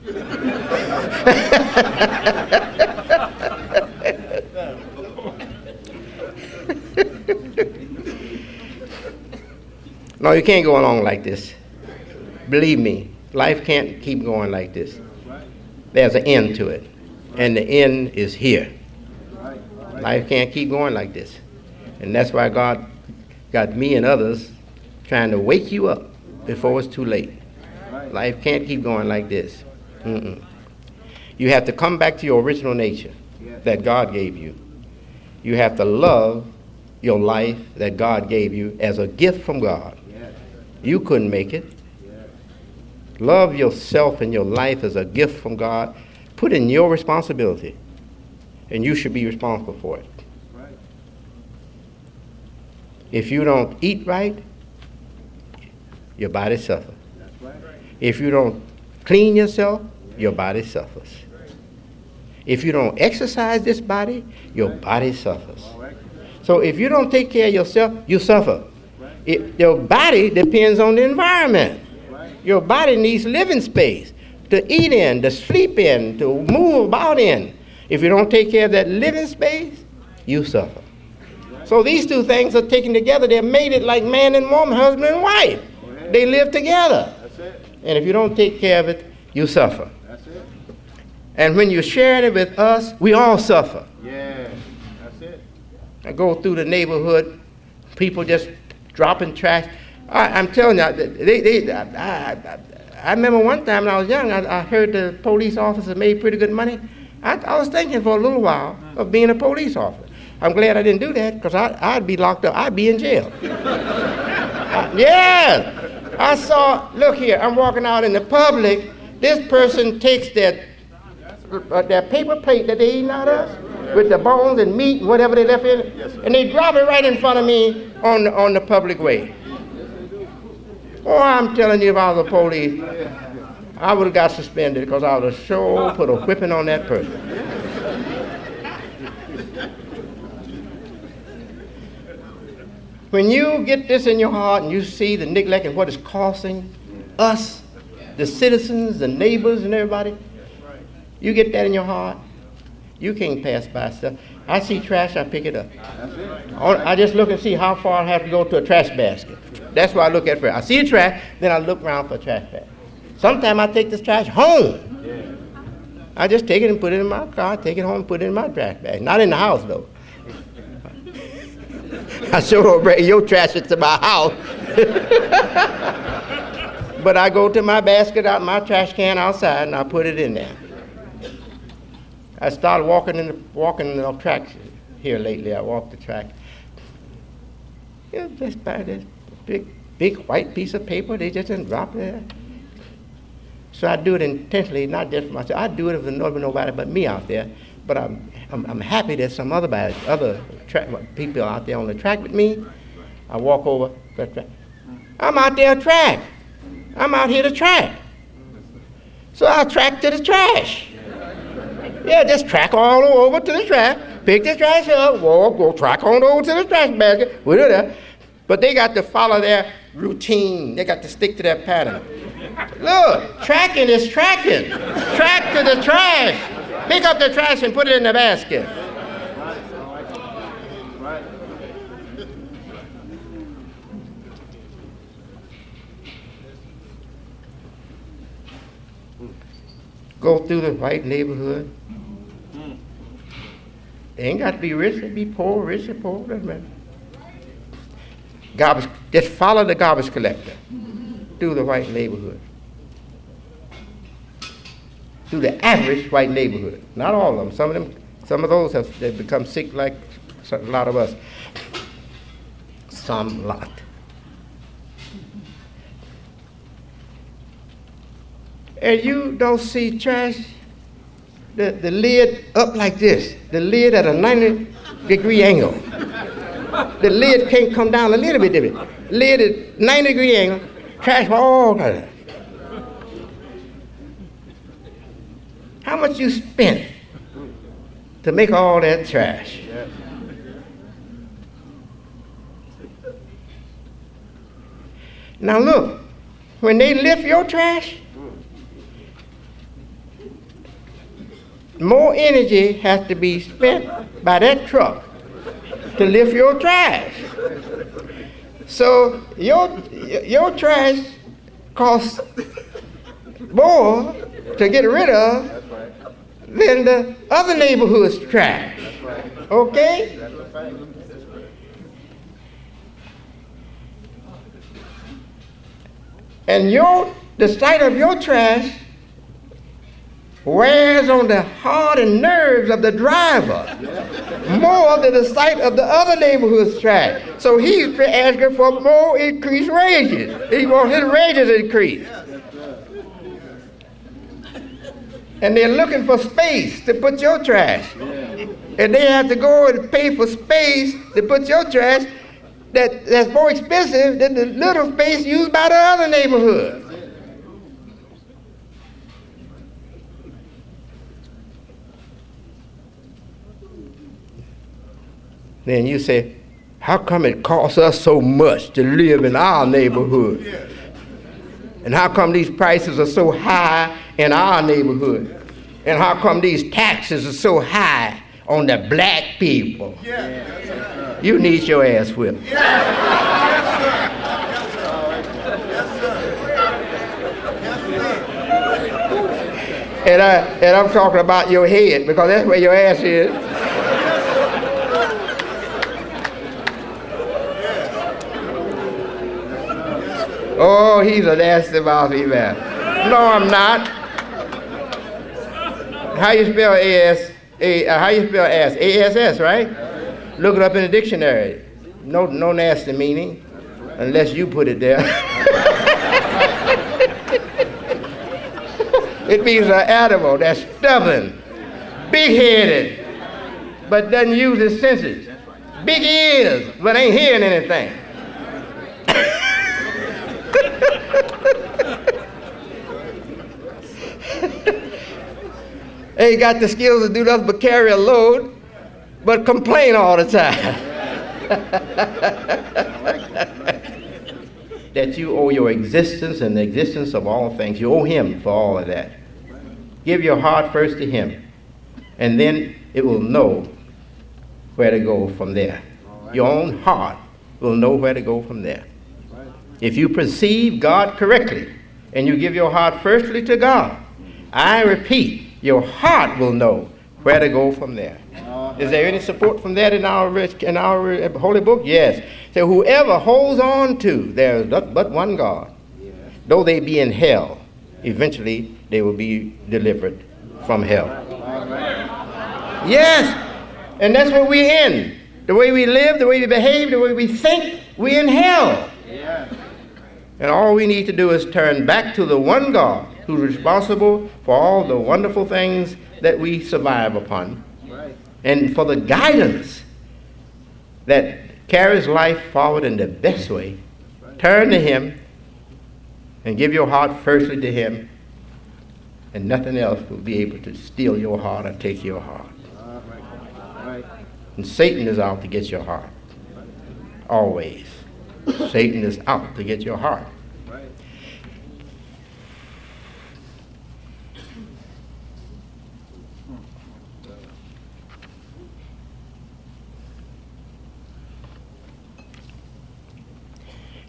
No, you can't go along like this. Believe me, life can't keep going like this. There's an end to it, and the end is here. Life can't keep going like this. And that's why God got me and others trying to wake you up before it's too late. Life can't keep going like this. You have to come back to your original nature that God gave you. You have to love your life that God gave you as a gift from God. You couldn't make it. Love yourself and your life as a gift from God. Put in your responsibility, and you should be responsible for it. If you don't eat right, your body suffers. If you don't clean yourself, your body suffers. If you don't exercise this body, your body suffers. So if you don't take care of yourself, you suffer. Your body depends on the environment. Your body needs living space to eat in, to sleep in, to move about in. If you don't take care of that living space, you suffer. So these two things are taken together. They're mated like man and woman, husband and wife. They live together. And if you don't take care of it, you suffer. And when you're sharing it with us, we all suffer. Yeah, that's it. I go through the neighborhood, people just dropping trash. I'm telling you, I remember one time when I was young, I heard the police officer made pretty good money. I was thinking for a little while of being a police officer. I'm glad I didn't do that, because I'd be locked up. I'd be in jail. Yeah. I saw, look here, I'm walking out in the public. This person takes that paper plate that they eating out of, with the bones and meat and whatever they left in it, and they drop it right in front of me on the public way. Oh, I'm telling you, if I was a police, I would have got suspended, because I would have sure put a whipping on that person. When you get this in your heart and you see the neglect and what it's costing us, the citizens, the neighbors, and everybody, you get that in your heart, you can't pass by stuff. I see trash, I pick it up. I just look and see how far I have to go to a trash basket. That's what I look at first. I see a trash, then I look around for a trash bag. Sometimes I take this trash home. I just take it and put it in my car, take it home and put it in my trash bag. Not in the house, though. I sure don't bring your trash into my house. But I go to my basket out, my trash can outside, and I put it in there. I started walking the track here lately. I walked the track. Just by this big white piece of paper, they just didn't drop it there. So I do it intentionally, not just for myself. I do it if there's nobody but me out there. But I'm happy there's some other people out there on the track with me. I walk over the track. I'm out there track. I'm out here to track. So I'll track to the trash. Yeah, just track on over to the trash, pick the trash up, walk, go track on over to the trash basket, put it there. But they got to follow their routine. They got to stick to their pattern. Look, tracking is tracking. Track to the trash. Pick up the trash and put it in the basket. Go through the right neighborhood. They ain't got to be rich, they be poor, rich or poor, doesn't matter. Garbage, just follow the garbage collector through the white neighborhood. Through the average white neighborhood. Not all of them. Some of those they've become sick like a lot of us. Some lot. And you don't see trash, the lid up like this, the lid at a 90-degree angle. The lid can't come down a little bit different. Lid at 90-degree angle, trash all that. How much you spent to make all that trash? Now look, when they lift your trash, more energy has to be spent by that truck to lift your trash. So your trash costs more to get rid of than the other neighborhood's trash. Okay? And the sight of your trash wears on the heart and nerves of the driver more than the sight of the other neighborhood's trash. So he's asking for more increased wages. He wants his wages increased. And they're looking for space to put your trash. And they have to go and pay for space to put your trash that's more expensive than the little space used by the other neighborhood. Then you say, how come it costs us so much to live in our neighborhood? And how come these prices are so high in our neighborhood? And how come these taxes are so high on the black people? You need your ass whipped. And I'm talking about your head, because that's where your ass is. Oh, he's a nasty mouthy man. No, I'm not. How you spell how you spell ass? A-S-S, right? Look it up in the dictionary. No nasty meaning, unless you put it there. It means an animal that's stubborn, big-headed, but doesn't use his senses. Big ears, but ain't hearing anything. Ain't got the skills to do nothing but carry a load, but complain all the time. That you owe your existence and the existence of all things. You owe him for all of that. Give your heart first to him, and then it will know where to go from there. Your own heart will know where to go from there. If you perceive God correctly, and you give your heart firstly to God, I repeat, your heart will know where to go from there. Is there any support from that in our holy book? Yes. So whoever holds on to, there is but one God. Though they be in hell, eventually they will be delivered from hell. Yes. And that's where we're in. The way we live, the way we behave, the way we think, we're in hell. And all we need to do is turn back to the one God who's responsible for all the wonderful things that we survive upon, and for the guidance that carries life forward in the best way. Turn to him and give your heart firstly to him, and nothing else will be able to steal your heart or take your heart. All right. All right. And Satan is out to get your heart. Always. Satan is out to get your heart. Right.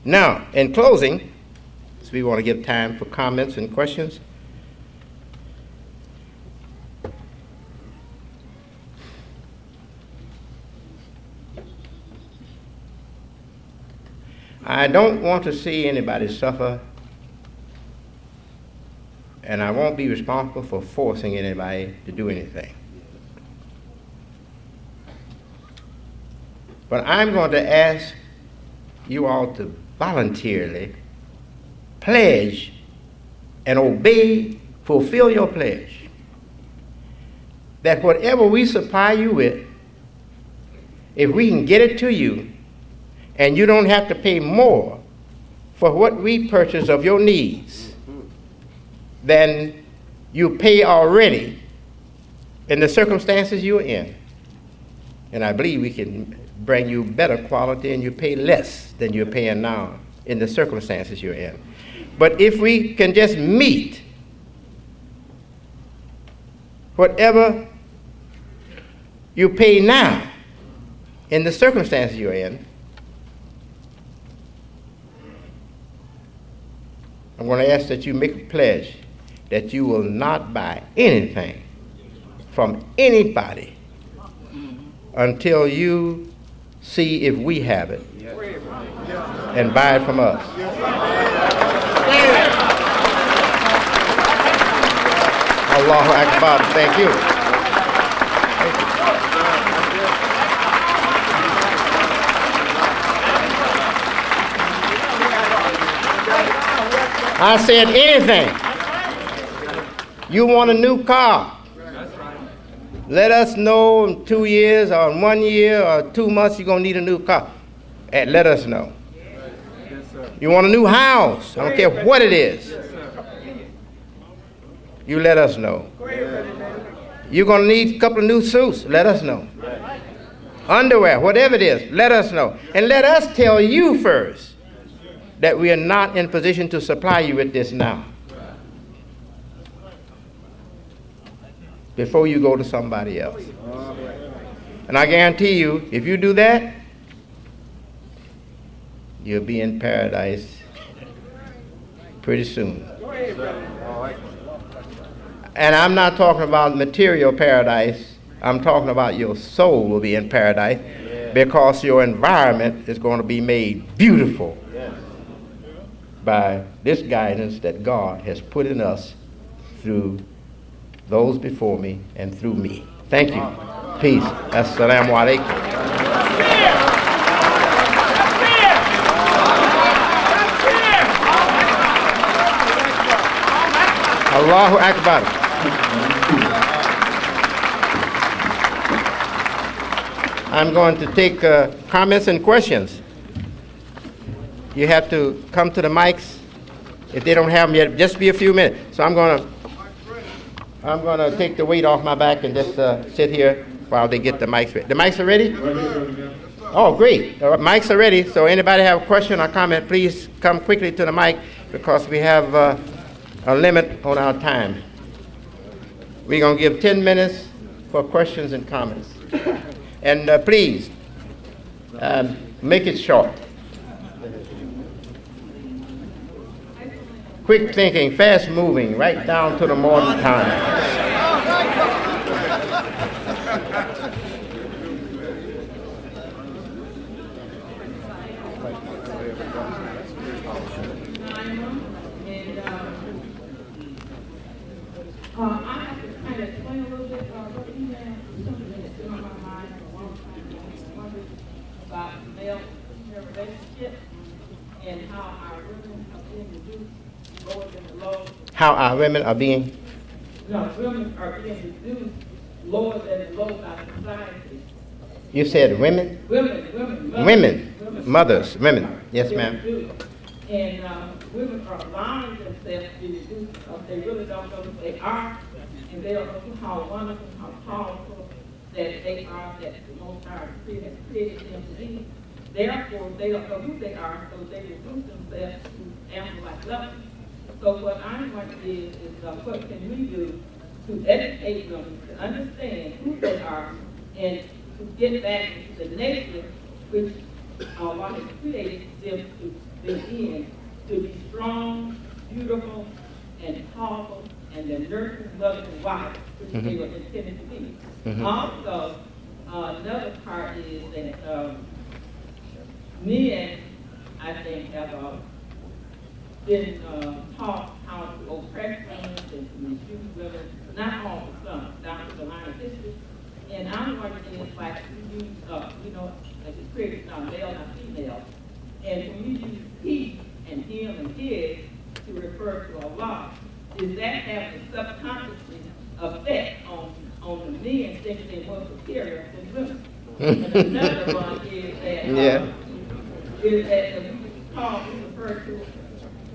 Now, in closing, so we want to give time for comments and questions. I don't want to see anybody suffer, and I won't be responsible for forcing anybody to do anything. But I'm going to ask you all to voluntarily pledge and obey, fulfill your pledge, that whatever we supply you with, if we can get it to you, and you don't have to pay more for what we purchase of your needs than you pay already in the circumstances you're in. And I believe we can bring you better quality and you pay less than you're paying now in the circumstances you're in. But if we can just meet whatever you pay now in the circumstances you're in, I'm going to ask that you make a pledge that you will not buy anything from anybody until you see if we have it and buy it from us. Allahu Akbar. Thank you. I said anything. You want a new car? Let us know in 2 years or in 1 year or 2 months you're going to need a new car. And let us know. You want a new house? I don't care what it is. You let us know. You're going to need a couple of new suits? Let us know. Underwear, whatever it is, let us know. And let us tell you first that we are not in position to supply you with this now, before you go to somebody else. And I guarantee you, if you do that, you'll be in paradise pretty soon. And I'm not talking about material paradise. I'm talking about your soul will be in paradise, because your environment is going to be made beautiful by this guidance that God has put in us through those before me and through me. Thank you. Peace. Assalamu alaikum. Allahu Akbar. I'm going to take comments and questions. You have to come to the mics. If they don't have them yet, just be a few minutes. So I'm going to take the weight off my back and just sit here while they get the mics ready. The mics are ready? Oh, great. The mics are ready. So anybody have a question or comment, please come quickly to the mic, because we have a limit on our time. We're going to give 10 minutes for questions and comments. And please, make it short. Quick thinking, fast moving, right down to the morning time. I have to kind of explain a little bit what you meant, something that's been on my mind for a long time. I wondered about male-female relationship and how our women are being reduced lower than the low. How our women are being? No, women are being reduced lower than the low by society. You said women? Women. Women. Mothers, women. Yes, ma'am. And women are allowing themselves to be reduced because they really don't know who they are, and they don't know how wonderful, how powerful that they are, that the Most High has created them to be. Therefore, they don't know who they are, so they reduce themselves to animal-like levels. So what I'm going to do is what can we do to educate them to understand who they are and to get back into the nature which Allah has created them in, to be strong, beautiful, and powerful, and the nurturing, loving wife, which they were intended to be. Also, another part is that men, I think, have been taught how to oppress women and to misuse women, not all, but some, down to the line of history. And I'm wondering if, like, we use, like it's created now male, not female, and when you use he and him and his to refer to Allah, does that have a subconsciously effect on the men thinking they were superior than women? And another one is that we refer to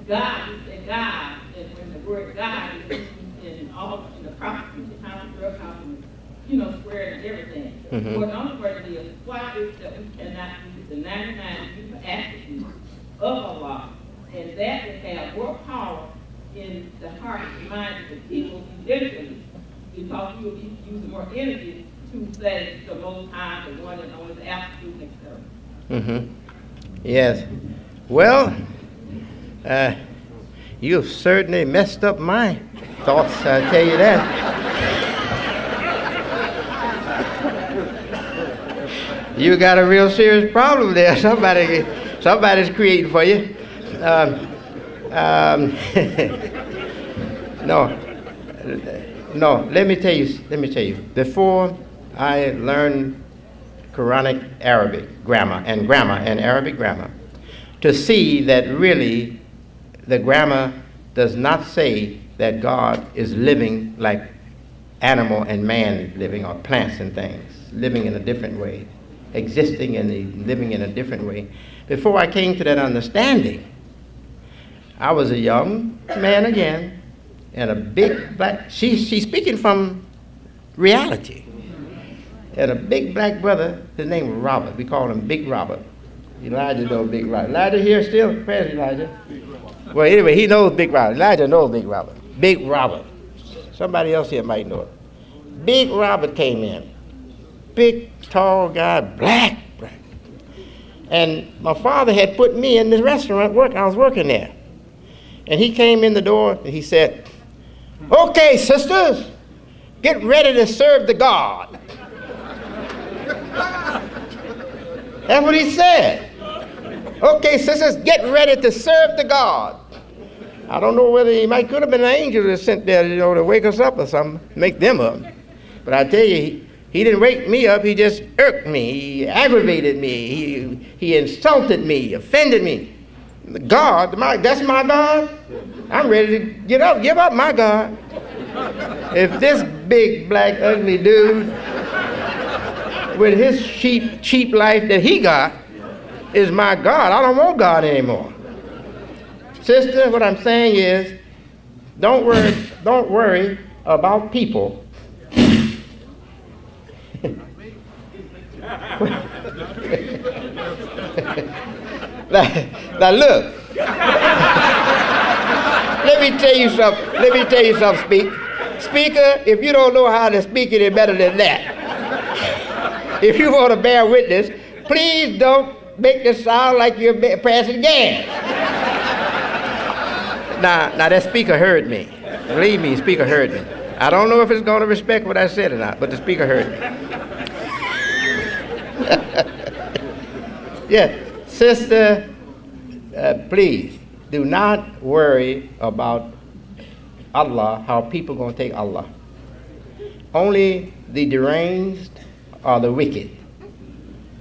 God, we say God, and when the word God is used in all in the prophecy, the house, drug house, square and everything. What I'm wondering is, why is that we cannot use the 99 beautiful attributes of Allah, and that would have more power in the heart and mind of the people eventually, because we will be using more energy to say the Most High, the one and only, the absolute, etc. Yes. Well, you've certainly messed up my thoughts, I'll tell you that. You got a real serious problem there. Somebody's creating for you. No. Let me tell you. Before I learned Quranic Arabic grammar and Arabic grammar, to see that really the grammar does not say that God is living like animal and man is living, or plants and things, living in a different way, existing and living in a different way. Before I came to that understanding, I was a young man again, and a big black, she's speaking from reality, and a big black brother, his name was Robert. We called him Big Robert. Elijah knows Big Robert. Elijah here still? Where's Elijah? Well, anyway, he knows Big Robert. Elijah knows Big Robert. Big Robert. Somebody else here might know it. Big Robert came in. Big, tall guy, black. And my father had put me in this restaurant I was working there. And he came in the door and he said, "Okay, sisters, get ready to serve the God." That's what he said. "Okay, sisters, get ready to serve the God." I don't know whether could have been an angel that sent there, to wake us up or something, make them up. But I tell you, he didn't wake me up. He just irked me. He aggravated me. He insulted me, offended me. God, that's my God? I'm ready to give up my God. If this big, black, ugly dude with his cheap life that he got is my God, I don't want God anymore. Sister, what I'm saying is, don't worry about people. Now look. Let me tell you something, Speaker, if you don't know how to speak any better than that, if you want to bear witness, please don't make this sound like you're passing gas. Now that speaker heard me. Believe me, speaker heard me. I don't know if it's going to respect what I said or not, but the speaker heard me. Yeah, sister, please do not worry about Allah, how people are going to take Allah. Only the deranged or the wicked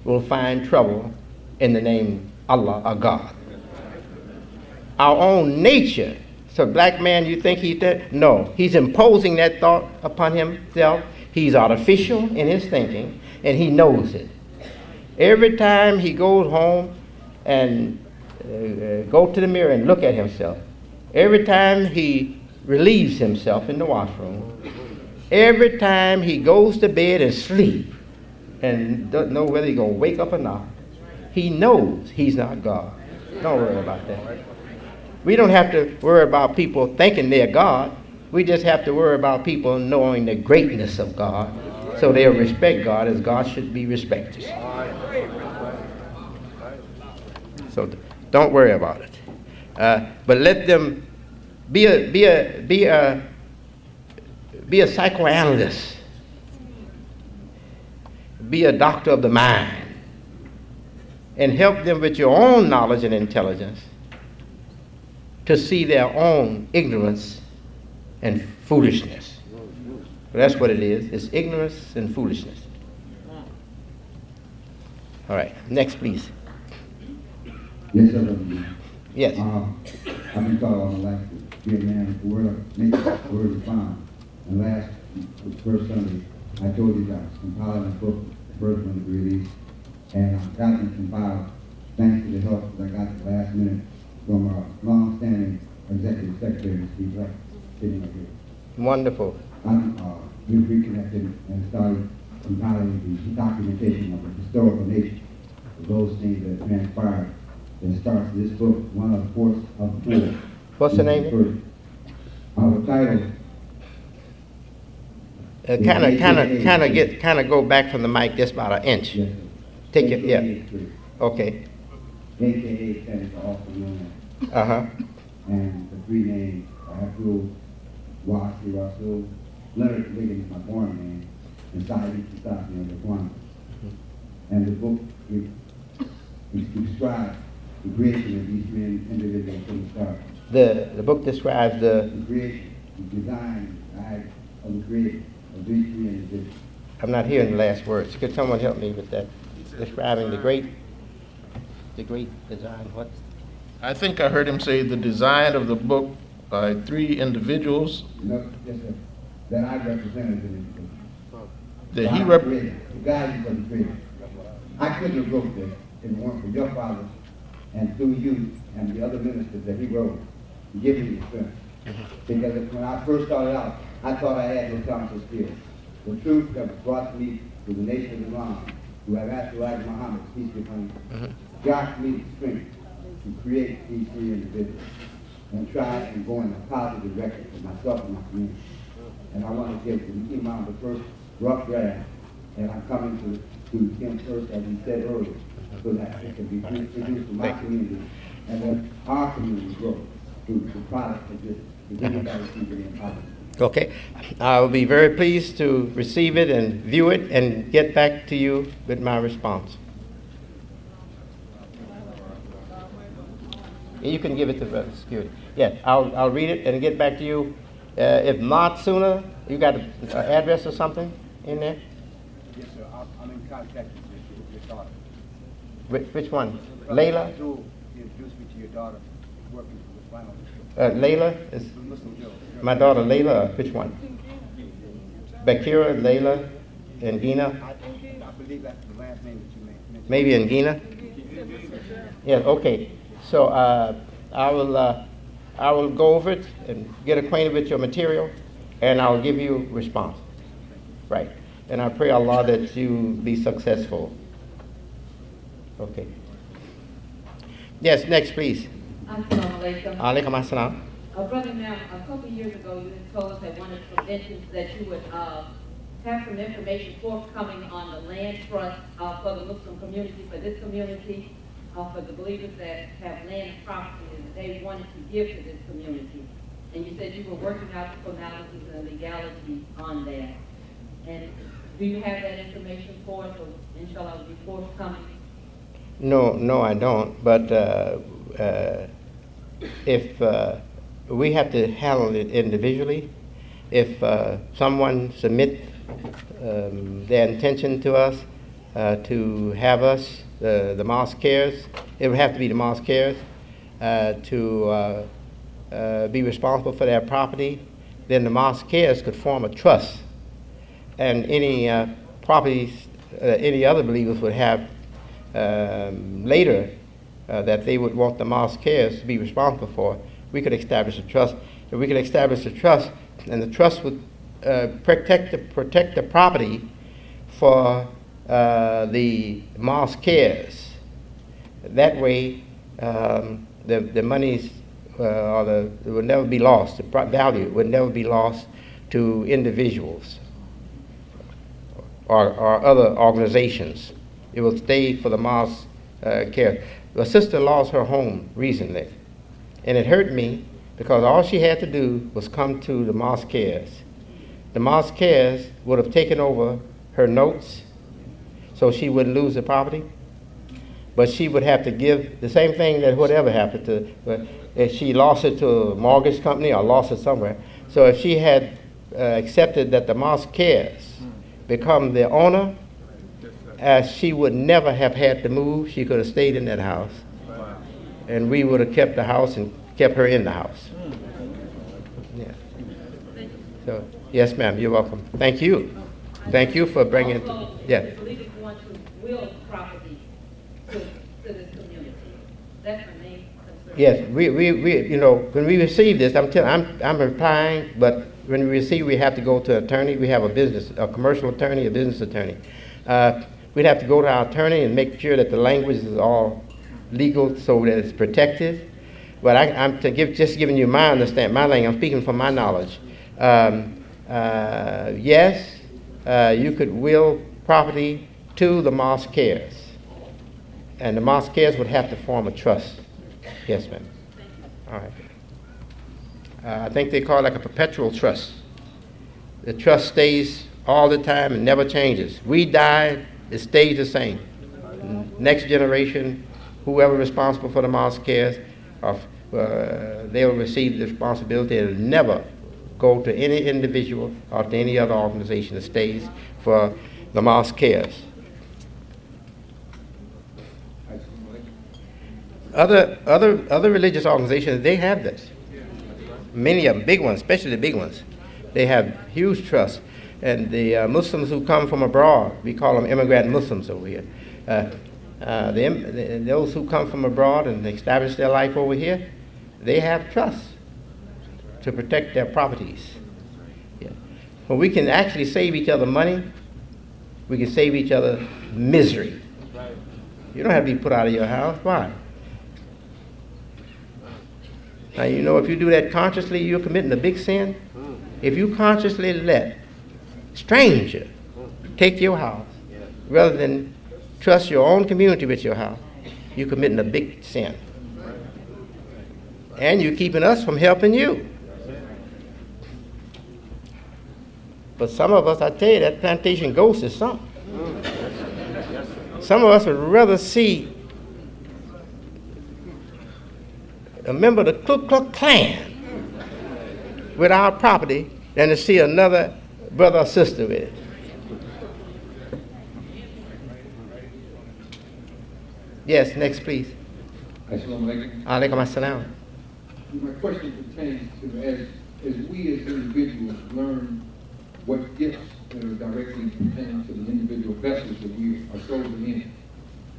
will find trouble in the name Allah or God. Our own nature. So black man, you think he's that? No, he's imposing that thought upon himself. He's artificial in his thinking, and he knows it. Every time he goes home and go to the mirror and look at himself. Every time he relieves himself in the washroom, every time he goes to bed and sleep and doesn't know whether he's going to wake up or not, he knows he's not God. Don't worry about that. We don't have to worry about people thinking they're God. We just have to worry about people knowing the greatness of God, so they'll respect God as God should be respected. So don't worry about it. But let them be a psychoanalyst. Be a doctor of the mind. And help them with your own knowledge and intelligence to see their own ignorance and foolishness. That's what it is. It's ignorance and foolishness. All right. Next, please. Yes, sir, Brother Lee. Yes. I've been taught all my life to be a man with the word of nature, the word of found. And first Sunday, I told you that I was compiling a book, the first one to be released. And I got them compiled thanks to the help that I got at the last minute from our long-standing executive secretary, Steve Black, sitting up here. Wonderful. I've been reconnected and started compiling the documentation of the historical nature of those things that transpired. That starts this book, one of the fourth of the four. What's the name? Our title. Kind of go back from the mic just about an inch. Yes, sir. Take it, yeah. Okay. AKA standing for also known as. Uh-huh. And the three names, Abdul, Wasi, Rasul, Leonard Wiggins, my born name, and Saeed Sassani and Raquan. And the book describes the creation of these three individuals from the start. The book describes the creation, the design, of the creation of these three individuals. I'm not hearing the last words. Could someone help me with that? Describing the great design. What? I think I heard him say the design of the book by three individuals No, yes, sir. That I represented in that he created. The guy who was created. I couldn't have wrote this if it weren't for your father and through you and the other ministers that he wrote, giving me the strength. Because when I first started out, I thought I had no counsel skills. The truth that brought me to the nation of Islam, who have asked Elijah Muhammad, peace be upon him, got me the strength to create these three individuals and try and go in a positive direction for myself and my community. And I want to give the Imam the first rough draft, and I'm coming to him first, as he said earlier, so that it can be introduced to my community, and then our community grow through the product of this. Okay. I will be very pleased to receive it and view it and get back to you with my response. You can give it to the security. Yeah, I'll read it and get back to you. If not sooner, you got an address or something in there? Yes, sir. I'm in contact with your daughter. Which one? Layla? Jewel introduced me to your daughter working with final. Layla? Is my daughter Layla? Which one? Bakira, Layla, and Gina? I believe that's the last name that you mentioned. Maybe in Gina? Yeah, okay. So I will go over it and get acquainted with your material, and I'll give you a response. Right. And I pray Allah that you be successful. Okay. Yes, next please. Assalamu alaikum. Alaikum assalam. Brother, now, a couple of years ago, you had told us at one of the conventions that you would have some information forthcoming on the land trust for the Muslim community, for this community, for the believers that have land and property that they wanted to give to this community. And you said you were working out the formalities and the legalities on that. And do you have that information for us, or inshallah will be forthcoming? No, I don't. But if we have to handle it individually, if someone submit their intention to us to have us, the mosque cares, it would have to be the mosque cares, to be responsible for their property, then the mosque cares could form a trust, and any properties any other believers would have later that they would want the mosque cares to be responsible for, we could establish a trust. If we could establish a trust, and the trust would protect the property for the mosque cares. That way, the monies it would never be lost. The value would never be lost to individuals or other organizations. It will stay for the mosque care. A sister lost her home recently, and it hurt me because all she had to do was come to the mosque cares. The mosque cares would have taken over her notes so she wouldn't lose the property, but she would have to give the same thing that whatever happened to, but if she lost it to a mortgage company or lost it somewhere. So if she had accepted that the mosque cares become the owner, as she would never have had to move, she could have stayed in that house, and we would have kept the house and kept her in the house. Yeah. So, yes, ma'am, you're welcome. Thank you. Thank you for bringing it. Yeah. I believe if you want to will property to this community, that's my main concern. Yes, we when we receive this, I'm replying, but when we receive, we have to go to an attorney. We have a commercial attorney, a business attorney. We'd have to go to our attorney and make sure that the language is all legal so that it's protected. But I'm just giving you my understanding, my language. I'm speaking from my knowledge. Yes, you could will property to the mosque cares, and the mosque cares would have to form a trust. Yes, ma'am. All right. I think they call it like a perpetual trust. The trust stays all the time and never changes. We die, it stays the same. Next generation, whoever responsible for the mosque cares, they'll receive the responsibility and never go to any individual or to any other organization. It stays for the mosque cares. Other religious organizations, they have this. Many of them, big ones, especially the big ones, they have huge trusts. And the Muslims who come from abroad, we call them immigrant Muslims over here. Those who come from abroad and establish their life over here, they have trusts to protect their properties. Yeah. Well, we can actually save each other money. We can save each other misery. You don't have to be put out of your house. Why? Now, if you do that consciously, you're committing a big sin. If you consciously let stranger take your house rather than trust your own community with your house, you're committing a big sin. And you're keeping us from helping you. But some of us, I tell you, that plantation ghost is something. Some of us would rather see a member of the Ku Klux Klan with our property than to see another brother or sister with it. Yes, next please. Assalamu alaikum. Alaikum assalam. My question pertains to as we as individuals learn what gifts that are directly pertaining to the individual vessels that we are chosen in.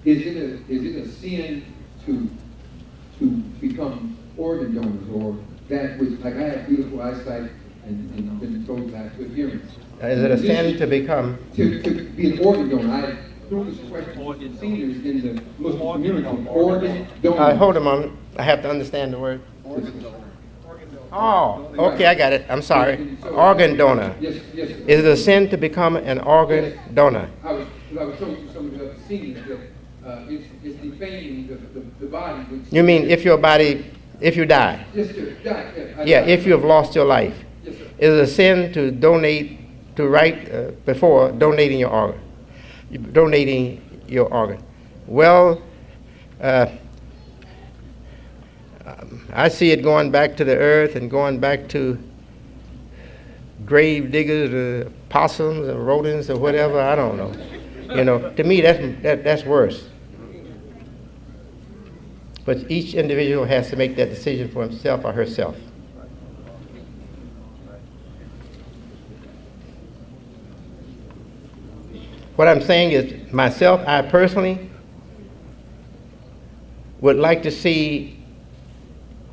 Is it a sin to become organ donors, or that which, like I have beautiful eyesight and been told that I have good hearing? Is it a sin to become? To be an organ donor. I threw this question to seniors in the Muslim community. Organ donor. Hold a moment. I have to understand the word. Oh, okay, I got it. I'm sorry. Organ donor. Yes, yes. Is it a sin to become an organ donor? I was told to some of the other seniors that it's defaming the body. Which You mean if you die? Yes, sir. Yeah, if you have lost your life. Yes, sir. Is it a sin to donate, to write before donating your organ? Donating your organ. Well, I see it going back to the earth and going back to grave diggers, possums and rodents or whatever. I don't know. To me, that's worse. But each individual has to make that decision for himself or herself. What I'm saying is, myself, I personally would like to see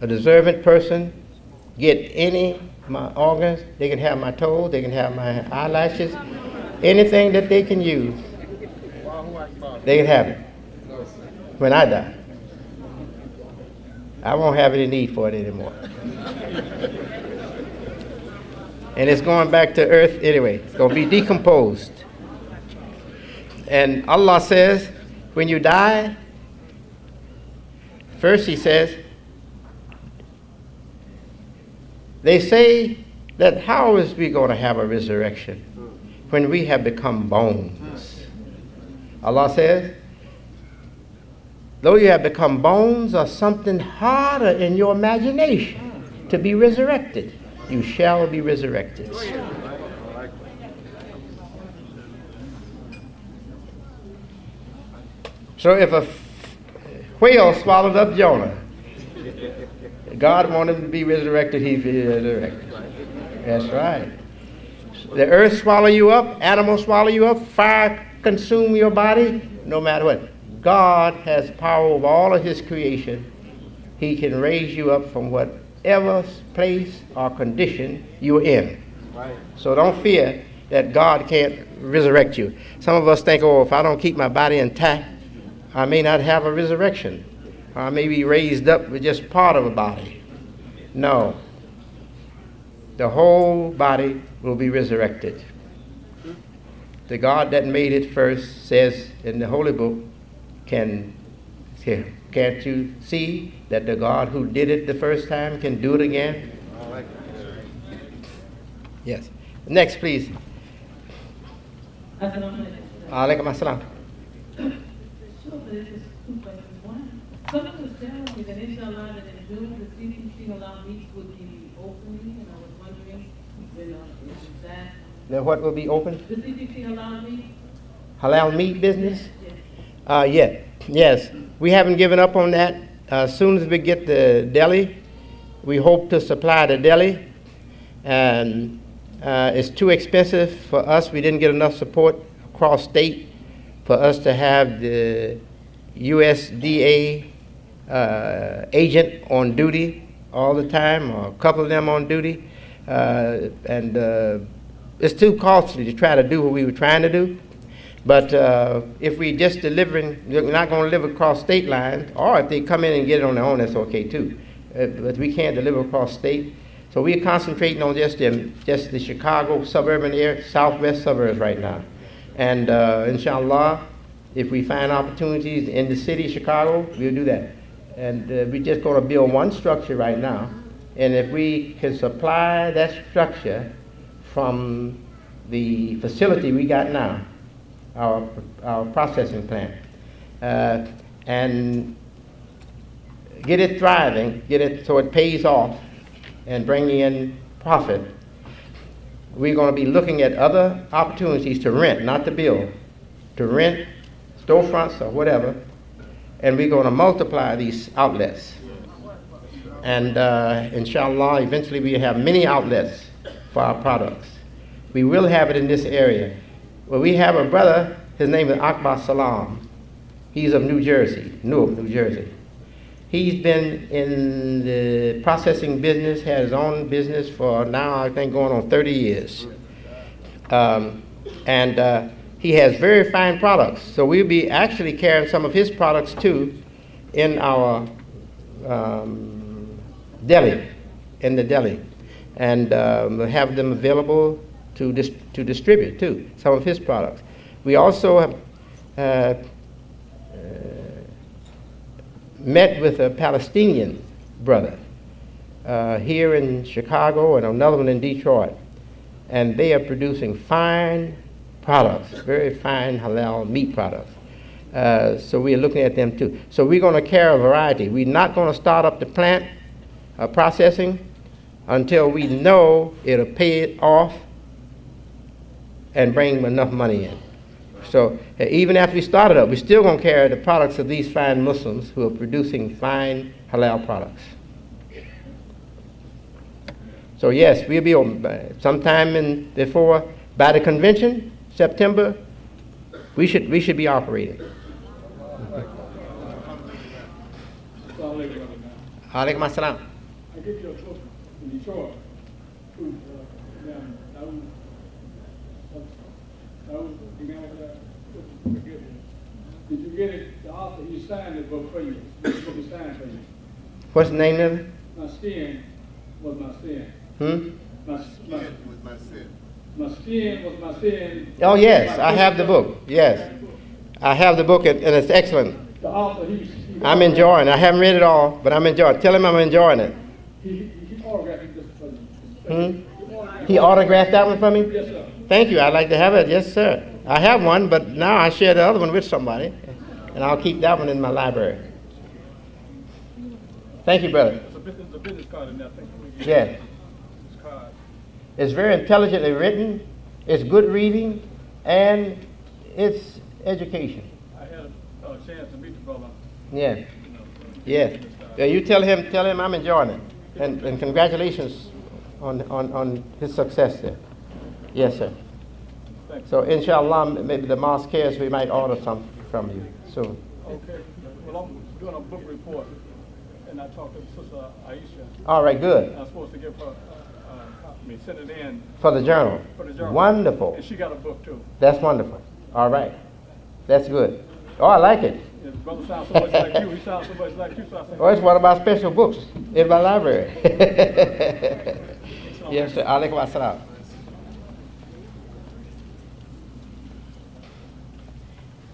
a deserving person get any of my organs, they can have my toes, they can have my eyelashes, anything that they can use, they can have it when I die. I won't have any need for it anymore. And it's going back to earth anyway. It's going to be decomposed. And Allah says, when you die, first He says, they say that how is we going to have a resurrection when we have become bones? Allah says, though you have become bones or something harder in your imagination to be resurrected, you shall be resurrected. So if a whale swallowed up Jonah, God wanted him to be resurrected, he'd be resurrected. That's right. The earth swallow you up, animals swallow you up, fire consume your body, no matter what. God has power over all of His creation. He can raise you up from whatever place or condition you're in. Right. So don't fear that God can't resurrect you. Some of us think, oh, if I don't keep my body intact, I may not have a resurrection. Or I may be raised up with just part of a body. No. The whole body will be resurrected. The God that made it first says in the Holy Book, can't you see that the God who did it the first time can do it again? Yes. Next, please. Alaikum assalam. Sure, but it's just two questions. One, someone was telling me that inshallah that in June the CDC halal meats would be opening, and I was wondering, is that Now what will be open? the CDC halal meat? Halal meat business? Yes. Yes. We haven't given up on that. As soon as we get the deli, we hope to supply the deli. And it's too expensive for us. We didn't get enough support across state for us to have the USDA agent on duty all the time, or a couple of them on duty. And it's too costly to try to do what we were trying to do. But if we just delivering, we're not going to live across state lines, or if they come in and get it on their own, that's okay too. But we can't deliver across state. So we're concentrating on just the Chicago suburban area, southwest suburbs right now. And inshallah, if we find opportunities in the city of Chicago, we'll do that. And we're just going to build one structure right now. And if we can supply that structure from the facility we got now, our processing plant, and get it thriving, get it so it pays off and bringing in profit, we're going to be looking at other opportunities to rent, not to build, to rent storefronts or whatever, and we're going to multiply these outlets. And inshallah, eventually we'll have many outlets for our products. We will have it in this area. Well, we have a brother, his name is Akbar Salam. He's of New Jersey, Newark, New Jersey. He's been in the processing business, had his own business for now, I think, going on 30 years. And he has very fine products. So we'll be actually carrying some of his products too in our deli, in the deli. And we'll have them available to distribute too, some of his products. We also have met with a Palestinian brother here in Chicago and another one in Detroit. And they are producing fine products, very fine halal meat products. So we're looking at them too. So we're going to carry a variety. We're not going to start up the plant processing until we know it'll pay it off and bring enough money in. So even after we start it up, we're still going to carry the products of these fine Muslims who are producing fine halal products. So yes, we'll be open sometime by the convention, September. We should be operating. Alaikum assalam. I get your book in Detroit. Did you get it? The author, he signed the book for you. The book is signed for you. What's the name of it? My skin was my sin. Hmm? My skin was my sin. Oh, yes, I have the book. Yes. I have the book, and it's excellent. The author, I'm enjoying it. I haven't read it all, but I'm enjoying it. Tell him I'm enjoying it. he autographed it just for you. He autographed that one for me? Yes, sir. Thank you. I'd like to have it. Yes, sir. I have one, but now I share the other one with somebody, and I'll keep that one in my library. Thank you, brother. It's a business card in there. Thank you. Yes. This card. It's very intelligently written. It's good reading, and it's education. I had a chance to meet the brother. Yeah. Yes. Yeah, you tell him I'm enjoying it, and congratulations on his success there. Yes, sir. Thank you. So inshallah, maybe the mosque cares we might order some from you soon. Okay. Well, I'm doing a book report, and I talked to Sister Aisha. All right, good. I'm supposed to give her, send it in For the journal. for the journal. Wonderful. And she got a book too. That's wonderful. All right. That's good. Oh, I like it. Yeah, the brother sounds so much like you. He sounds so much like you. So I said, Oh, it's one of my special books in my library. Yes, sir. Alaikum assalam.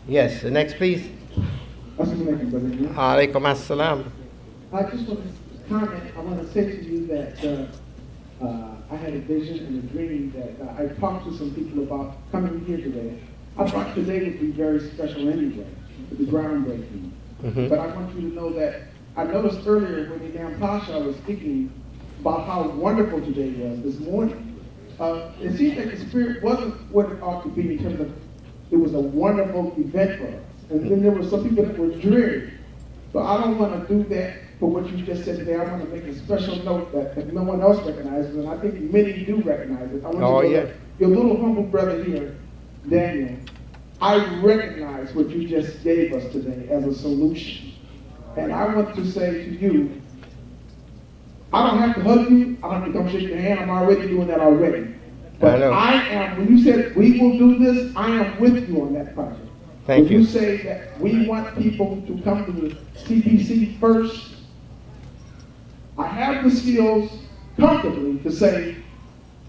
Yes, the next, please. Assalamu alaikum, brother. Alaikum assalam. I just want to comment. I want to say to you that I had a vision and a dream that I talked to some people about coming here today. I thought today would be very special anyway, with the groundbreaking. Mhm. But I want you to know that I noticed earlier when Imam Pasha was speaking about how wonderful today was this morning. It seems like the spirit wasn't what it ought to be in terms of it was a wonderful event for us. And then there were some people that were dreary. But I don't want to do that for what you just said today. I want to make a special note that no one else recognizes, and I think many do recognize it. I want Oh, you to know yeah. that your little humble brother here, Daniel, I recognize what you just gave us today as a solution. And I want to say to you, I don't have to hug you, I don't have to come shake your hand, I'm already doing that already. But I know. I am, when you said we will do this, I am with you on that project. Thank when you. you say that we want people to come to the CPC first, I have the skills comfortably to say,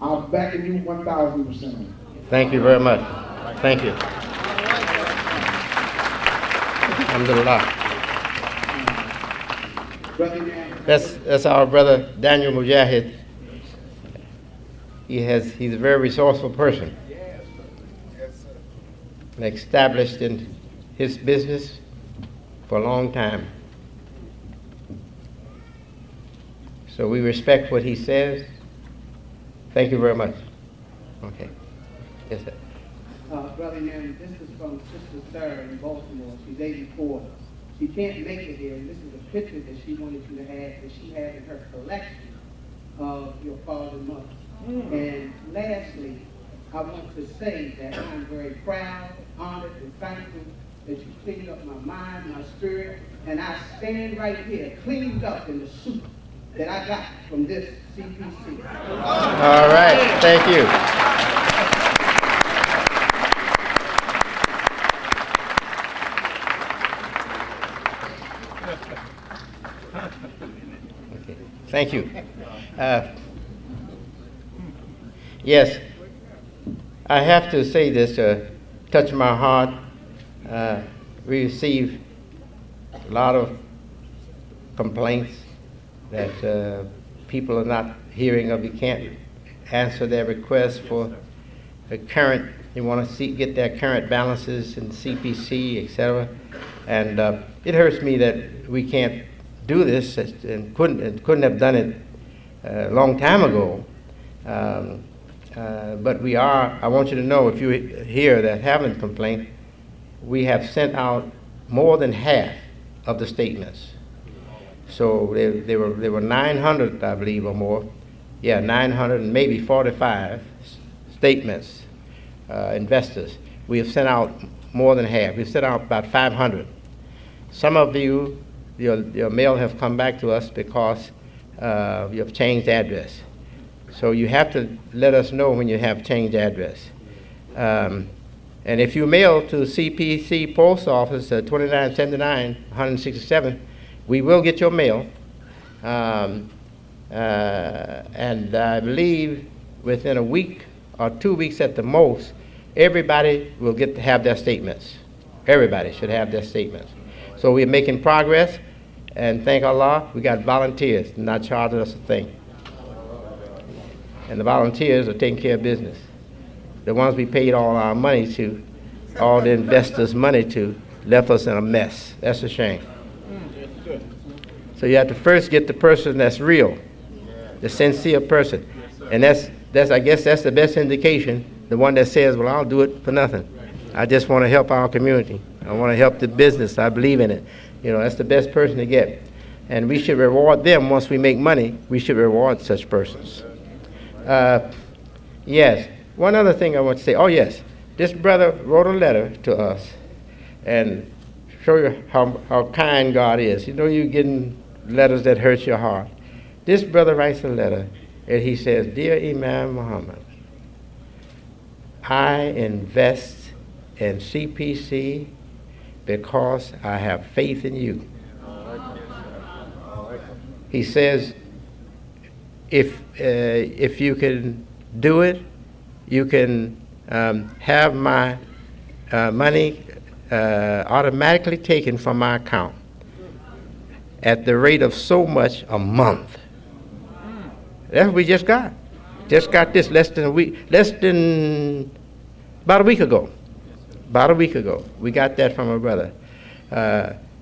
I'm backing you 1,000% on it. Thank you very much. Thank you. Alhamdulillah. Brother Dan, That's our brother Daniel Mujahid. He's a very resourceful person. And established in his business for a long time. So we respect what he says. Thank you very much. Okay. Yes, sir. Brother Nan, this is from Sister Sarah in Baltimore. She's 84. She can't make it here, and this is a picture that she wanted you to have, that she had in her collection of your father and mother. And lastly, I want to say that I'm very proud, honored, and thankful that you cleaned up my mind, my spirit, and I stand right here cleaned up in the suit that I got from this CPC. All right. Thank you. Okay. Thank you. Yes, I have to say this, touch my heart. We receive a lot of complaints that people are not hearing of. You can't answer their requests for the current. They want to get their current balances in CPC, etc. And it hurts me that we can't do this and couldn't have done it a long time ago. But we are. I want you to know, if you hear that haven't complained, we have sent out more than half of the statements. So there were 900, I believe, or more. Yeah, 900 and maybe 45 statements, investors. We have sent out more than half. We've sent out about 500. Some of you your mail have come back to us because you have changed address. So you have to let us know when you have changed address. And if you mail to CPC Post Office 2979, 167, we will get your mail. And I believe within a week or 2 weeks at the most, everybody will get to have their statements. Everybody should have their statements. So we're making progress, and thank Allah, we got volunteers not charging us a thing. And the volunteers are taking care of business. The ones we paid all our money to, all the investors' money to, left us in a mess. That's a shame. So you have to first get the person that's real, the sincere person. And that's I guess that's the best indication, the one that says, well, I'll do it for nothing. I just want to help our community. I want to help the business. I believe in it. You know, that's the best person to get. And we should reward them once we make money. We should reward such persons. Yes. One other thing I want to say. Oh, yes. This brother wrote a letter to us and show you how kind God is. You know, you're getting letters that hurt your heart. This brother writes a letter and he says, Dear Imam Mohammed, I invest in CPC because I have faith in you. He says, if you can do it, you can have my money automatically taken from my account at the rate of so much a month. That's what we just got. Just got this about a week ago. About a week ago. We got that from a brother.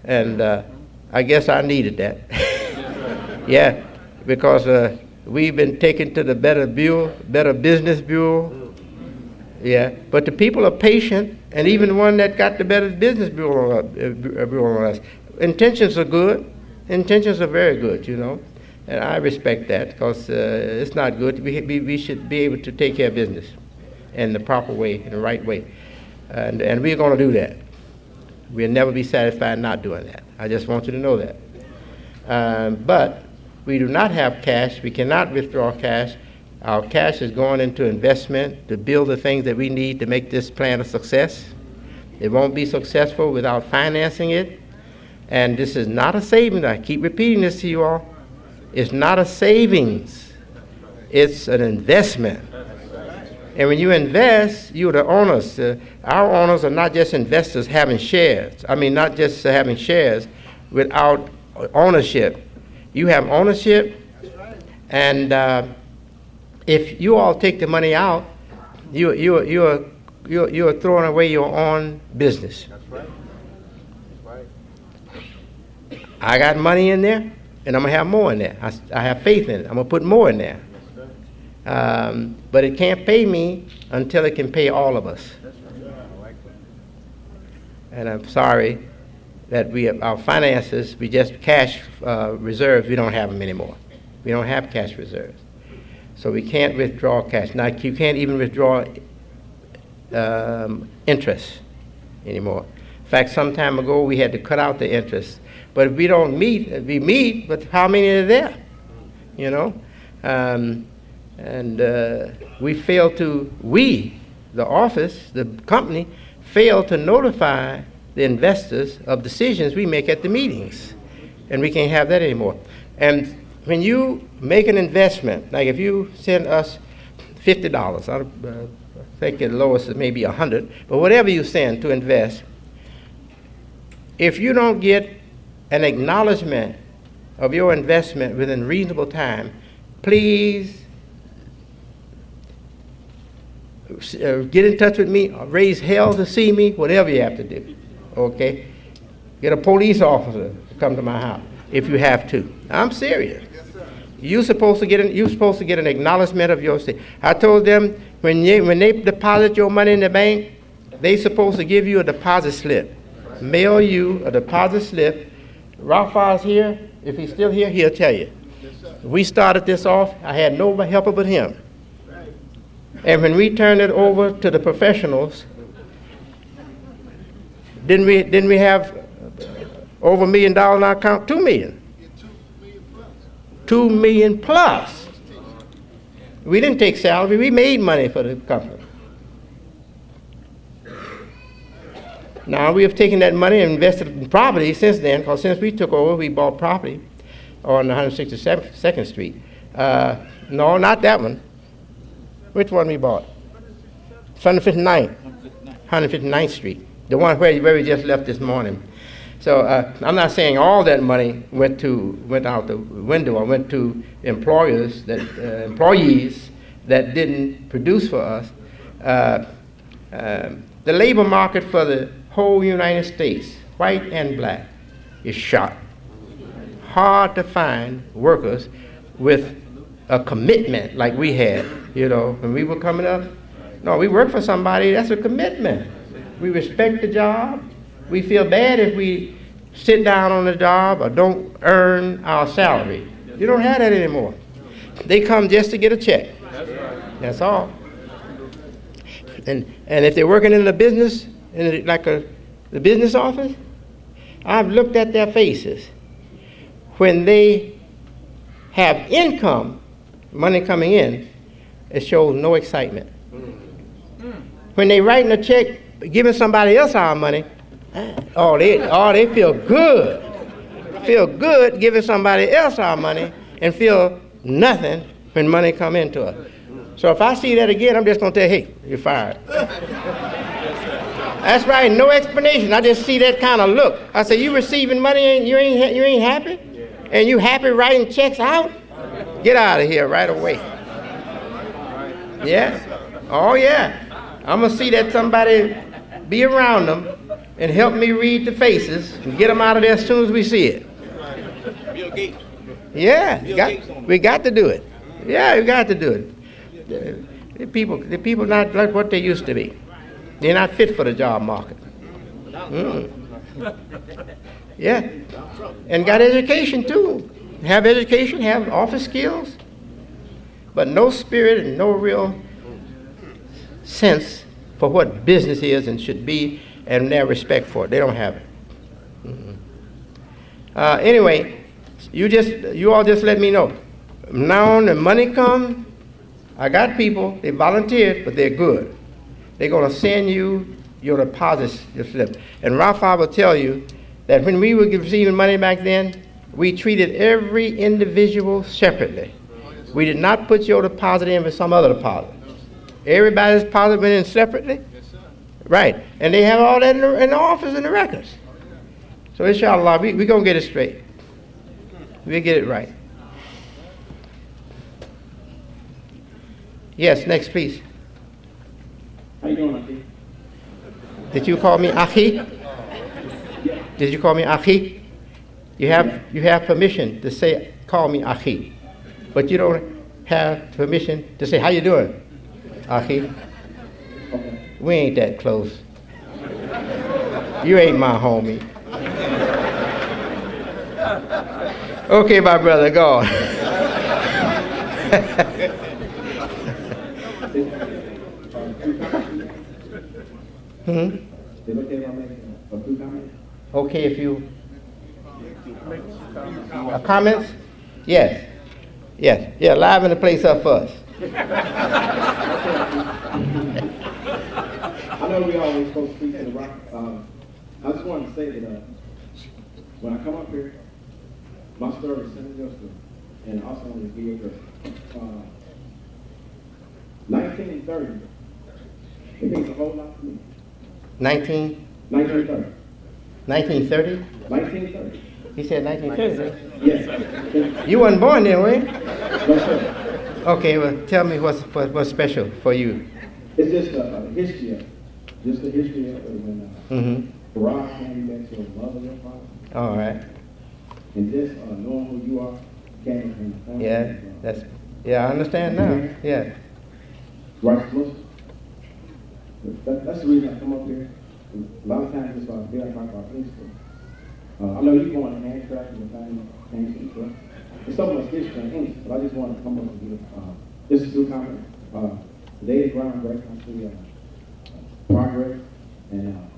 And I guess I needed that. Yeah, because we've been taken to the Better Business Bureau. Yeah, but the people are patient, and even the one that got the Better Business Bureau on us. Intentions are good. Intentions are very good, you know. And I respect that because it's not good. We should be able to take care of business in the proper way, in the right way. And we're going to do that. We'll never be satisfied not doing that. I just want you to know that. But we do not have cash. We cannot withdraw cash. Our cash is going into investment to build the things that we need to make this plan a success. It won't be successful without financing it. And this is not a savings. I keep repeating this to you all. It's not a savings. It's an investment. And when you invest, you're the owners. Our owners are not just investors having shares. I mean, not just having shares without ownership. You have ownership, and if you all take the money out, you're throwing away your own business. That's right. I got money in there, and I'm going to have more in there. I have faith in it. I'm going to put more in there. But it can't pay me until it can pay all of us. And I'm sorry that our finances, we just cash reserves, we don't have them anymore. We don't have cash reserves. So we can't withdraw cash. Now, you can't even withdraw interest anymore. In fact, some time ago, we had to cut out the interest. But if we don't meet, we meet, but how many are there? You know? The office, the company, failed to notify the investors of decisions we make at the meetings. And we can't have that anymore. And when you make an investment, like if you send us $50, I think the lowest is maybe $100, but whatever you send to invest, if you don't get an acknowledgement of your investment within reasonable time, please get in touch with me, raise hell to see me, whatever you have to do, okay? Get a police officer to come to my house if you have to. I'm serious. You're supposed to get an acknowledgement of your state. I told them when they deposit your money in the bank, they're supposed to give you a deposit slip. Mail you a deposit slip. Rafa's here. If he's still here, he'll tell you. We started this off. I had no helper but him. And when we turned it over to the professionals, didn't we have Over $1 million in our account, $2 million. $2 million plus. We didn't take salary, we made money for the company. Now we have taken that money and invested in property since then, because since we took over, we bought property on 162nd Street. No, not that one. Which one we bought? 159th Street. The one where we just left this morning. So I'm not saying all that money went out the window or went to employees that didn't produce for us. The labor market for the whole United States, white and black, is shot. Hard to find workers with a commitment like we had, when we were coming up. No, we work for somebody, that's a commitment. We respect the job. We feel bad if we sit down on the job or don't earn our salary. You don't have that anymore. They come just to get a check. That's all. And if they're working in the business, the business office, I've looked at their faces. When they have income, money coming in, it shows no excitement. When they writing a check, giving somebody else our money, they feel good. Feel good giving somebody else our money and feel nothing when money come into us. So if I see that again, I'm just going to tell you, hey, you're fired. That's right, no explanation. I just see that kind of look. I say, you receiving money and you ain't happy? And you happy writing checks out? Get out of here right away. Yeah? Oh, yeah. I'm going to see that somebody be around them and help me read the faces and get them out of there as soon as we see it. Bill Gates. Yeah, we got to do it. Yeah, we got to do it. The people not like what they used to be. They're not fit for the job market. Yeah, and got education too. Have education, have office skills, but no spirit and no real sense for what business is and should be, and their respect for it. They don't have it. Anyway, you all just let me know. Now when the money comes, I got people, they volunteered, but they're good. They're going to send you your deposit slip. And Rafa will tell you that when we were receiving money back then, we treated every individual separately. We did not put your deposit in with some other deposit. Everybody's deposit went in separately. Right. And they have all that in the office and the records. So inshallah, we're going to get it straight. We'll get it right. Yes, next, please. How you doing, Auntie? Did you call me Akhi? Did you call me Akhi? You have permission to say, call me Akhi. But you don't have permission to say, how you doing, Akhi? Okay. We ain't that close. You ain't my homie. Okay, my brother, go on. Okay, if you comments? Yes. Yeah, liven the place up first. I know we always supposed to speak to the rock. I just wanted to say that when I come up here, my story is similar to your story, and also want to give you a girl. 1930. It means a whole lot to me. 1930. 1930? 1930. He said 1930. Yes. You wasn't born then, were you? No, sir. Okay, well, tell me what's special for you. It's just a history of it. Just a history of it when Barack came, met your mother, your father. All right. And just knowing who you are, came from the family. Yeah, I understand now. Yeah. Righteous Muslim. That's the reason I come up here. A lot of times it's about building like our principles. I know you're going to hand tracking and things, but there's so much history and English, but I just want to come up and give just a few comments. Today is groundbreaking. I see progress, and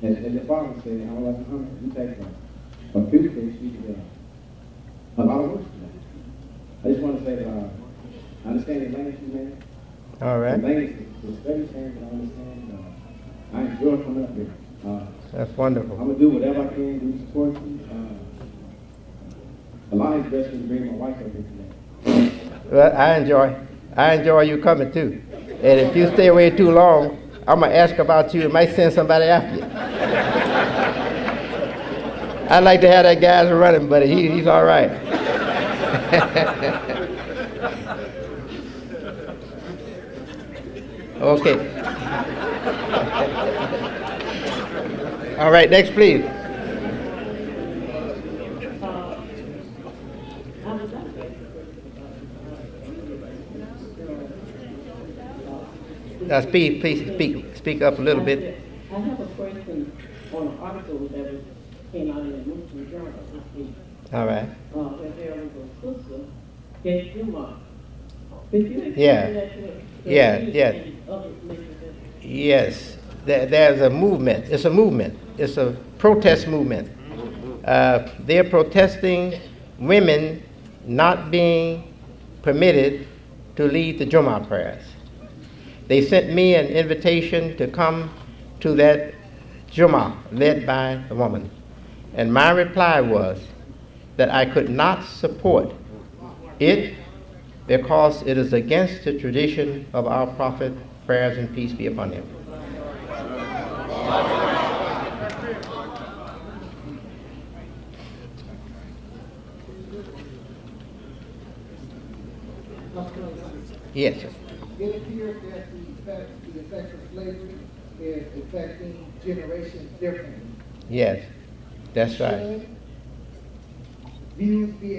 as the father said, I don't like Muhammad, you take a few things. She did a lot of work tonight. I just want to say that I understand the language you made. All right. The language is very changed, but I understand. I enjoy coming up here. That's wonderful. I'm going to do whatever I can to support you. A lot of best to bring my wife up here today. Well, I enjoy you coming too. And if you stay away too long, I'm gonna ask about you. It might send somebody after you. I'd like to have that guy running, but he's all right. Okay. All right, next, please. Now please speak up a little bit. I have a question on an article that came out in the Muslim Journal this week. All right. Where there was a sister, Gay Juma. Could you explain Yeah. that to us? Yeah. Yes. There's a movement. It's a movement. It's a protest movement. They're protesting women not being permitted to lead the Jummah prayers. They sent me an invitation to come to that Jummah led by a woman. And my reply was that I could not support it because it is against the tradition of our prophet, prayers and peace be upon him. Yes, sir. It appears that the effects of slavery is affecting generations differently. Yes, that's right. Should views be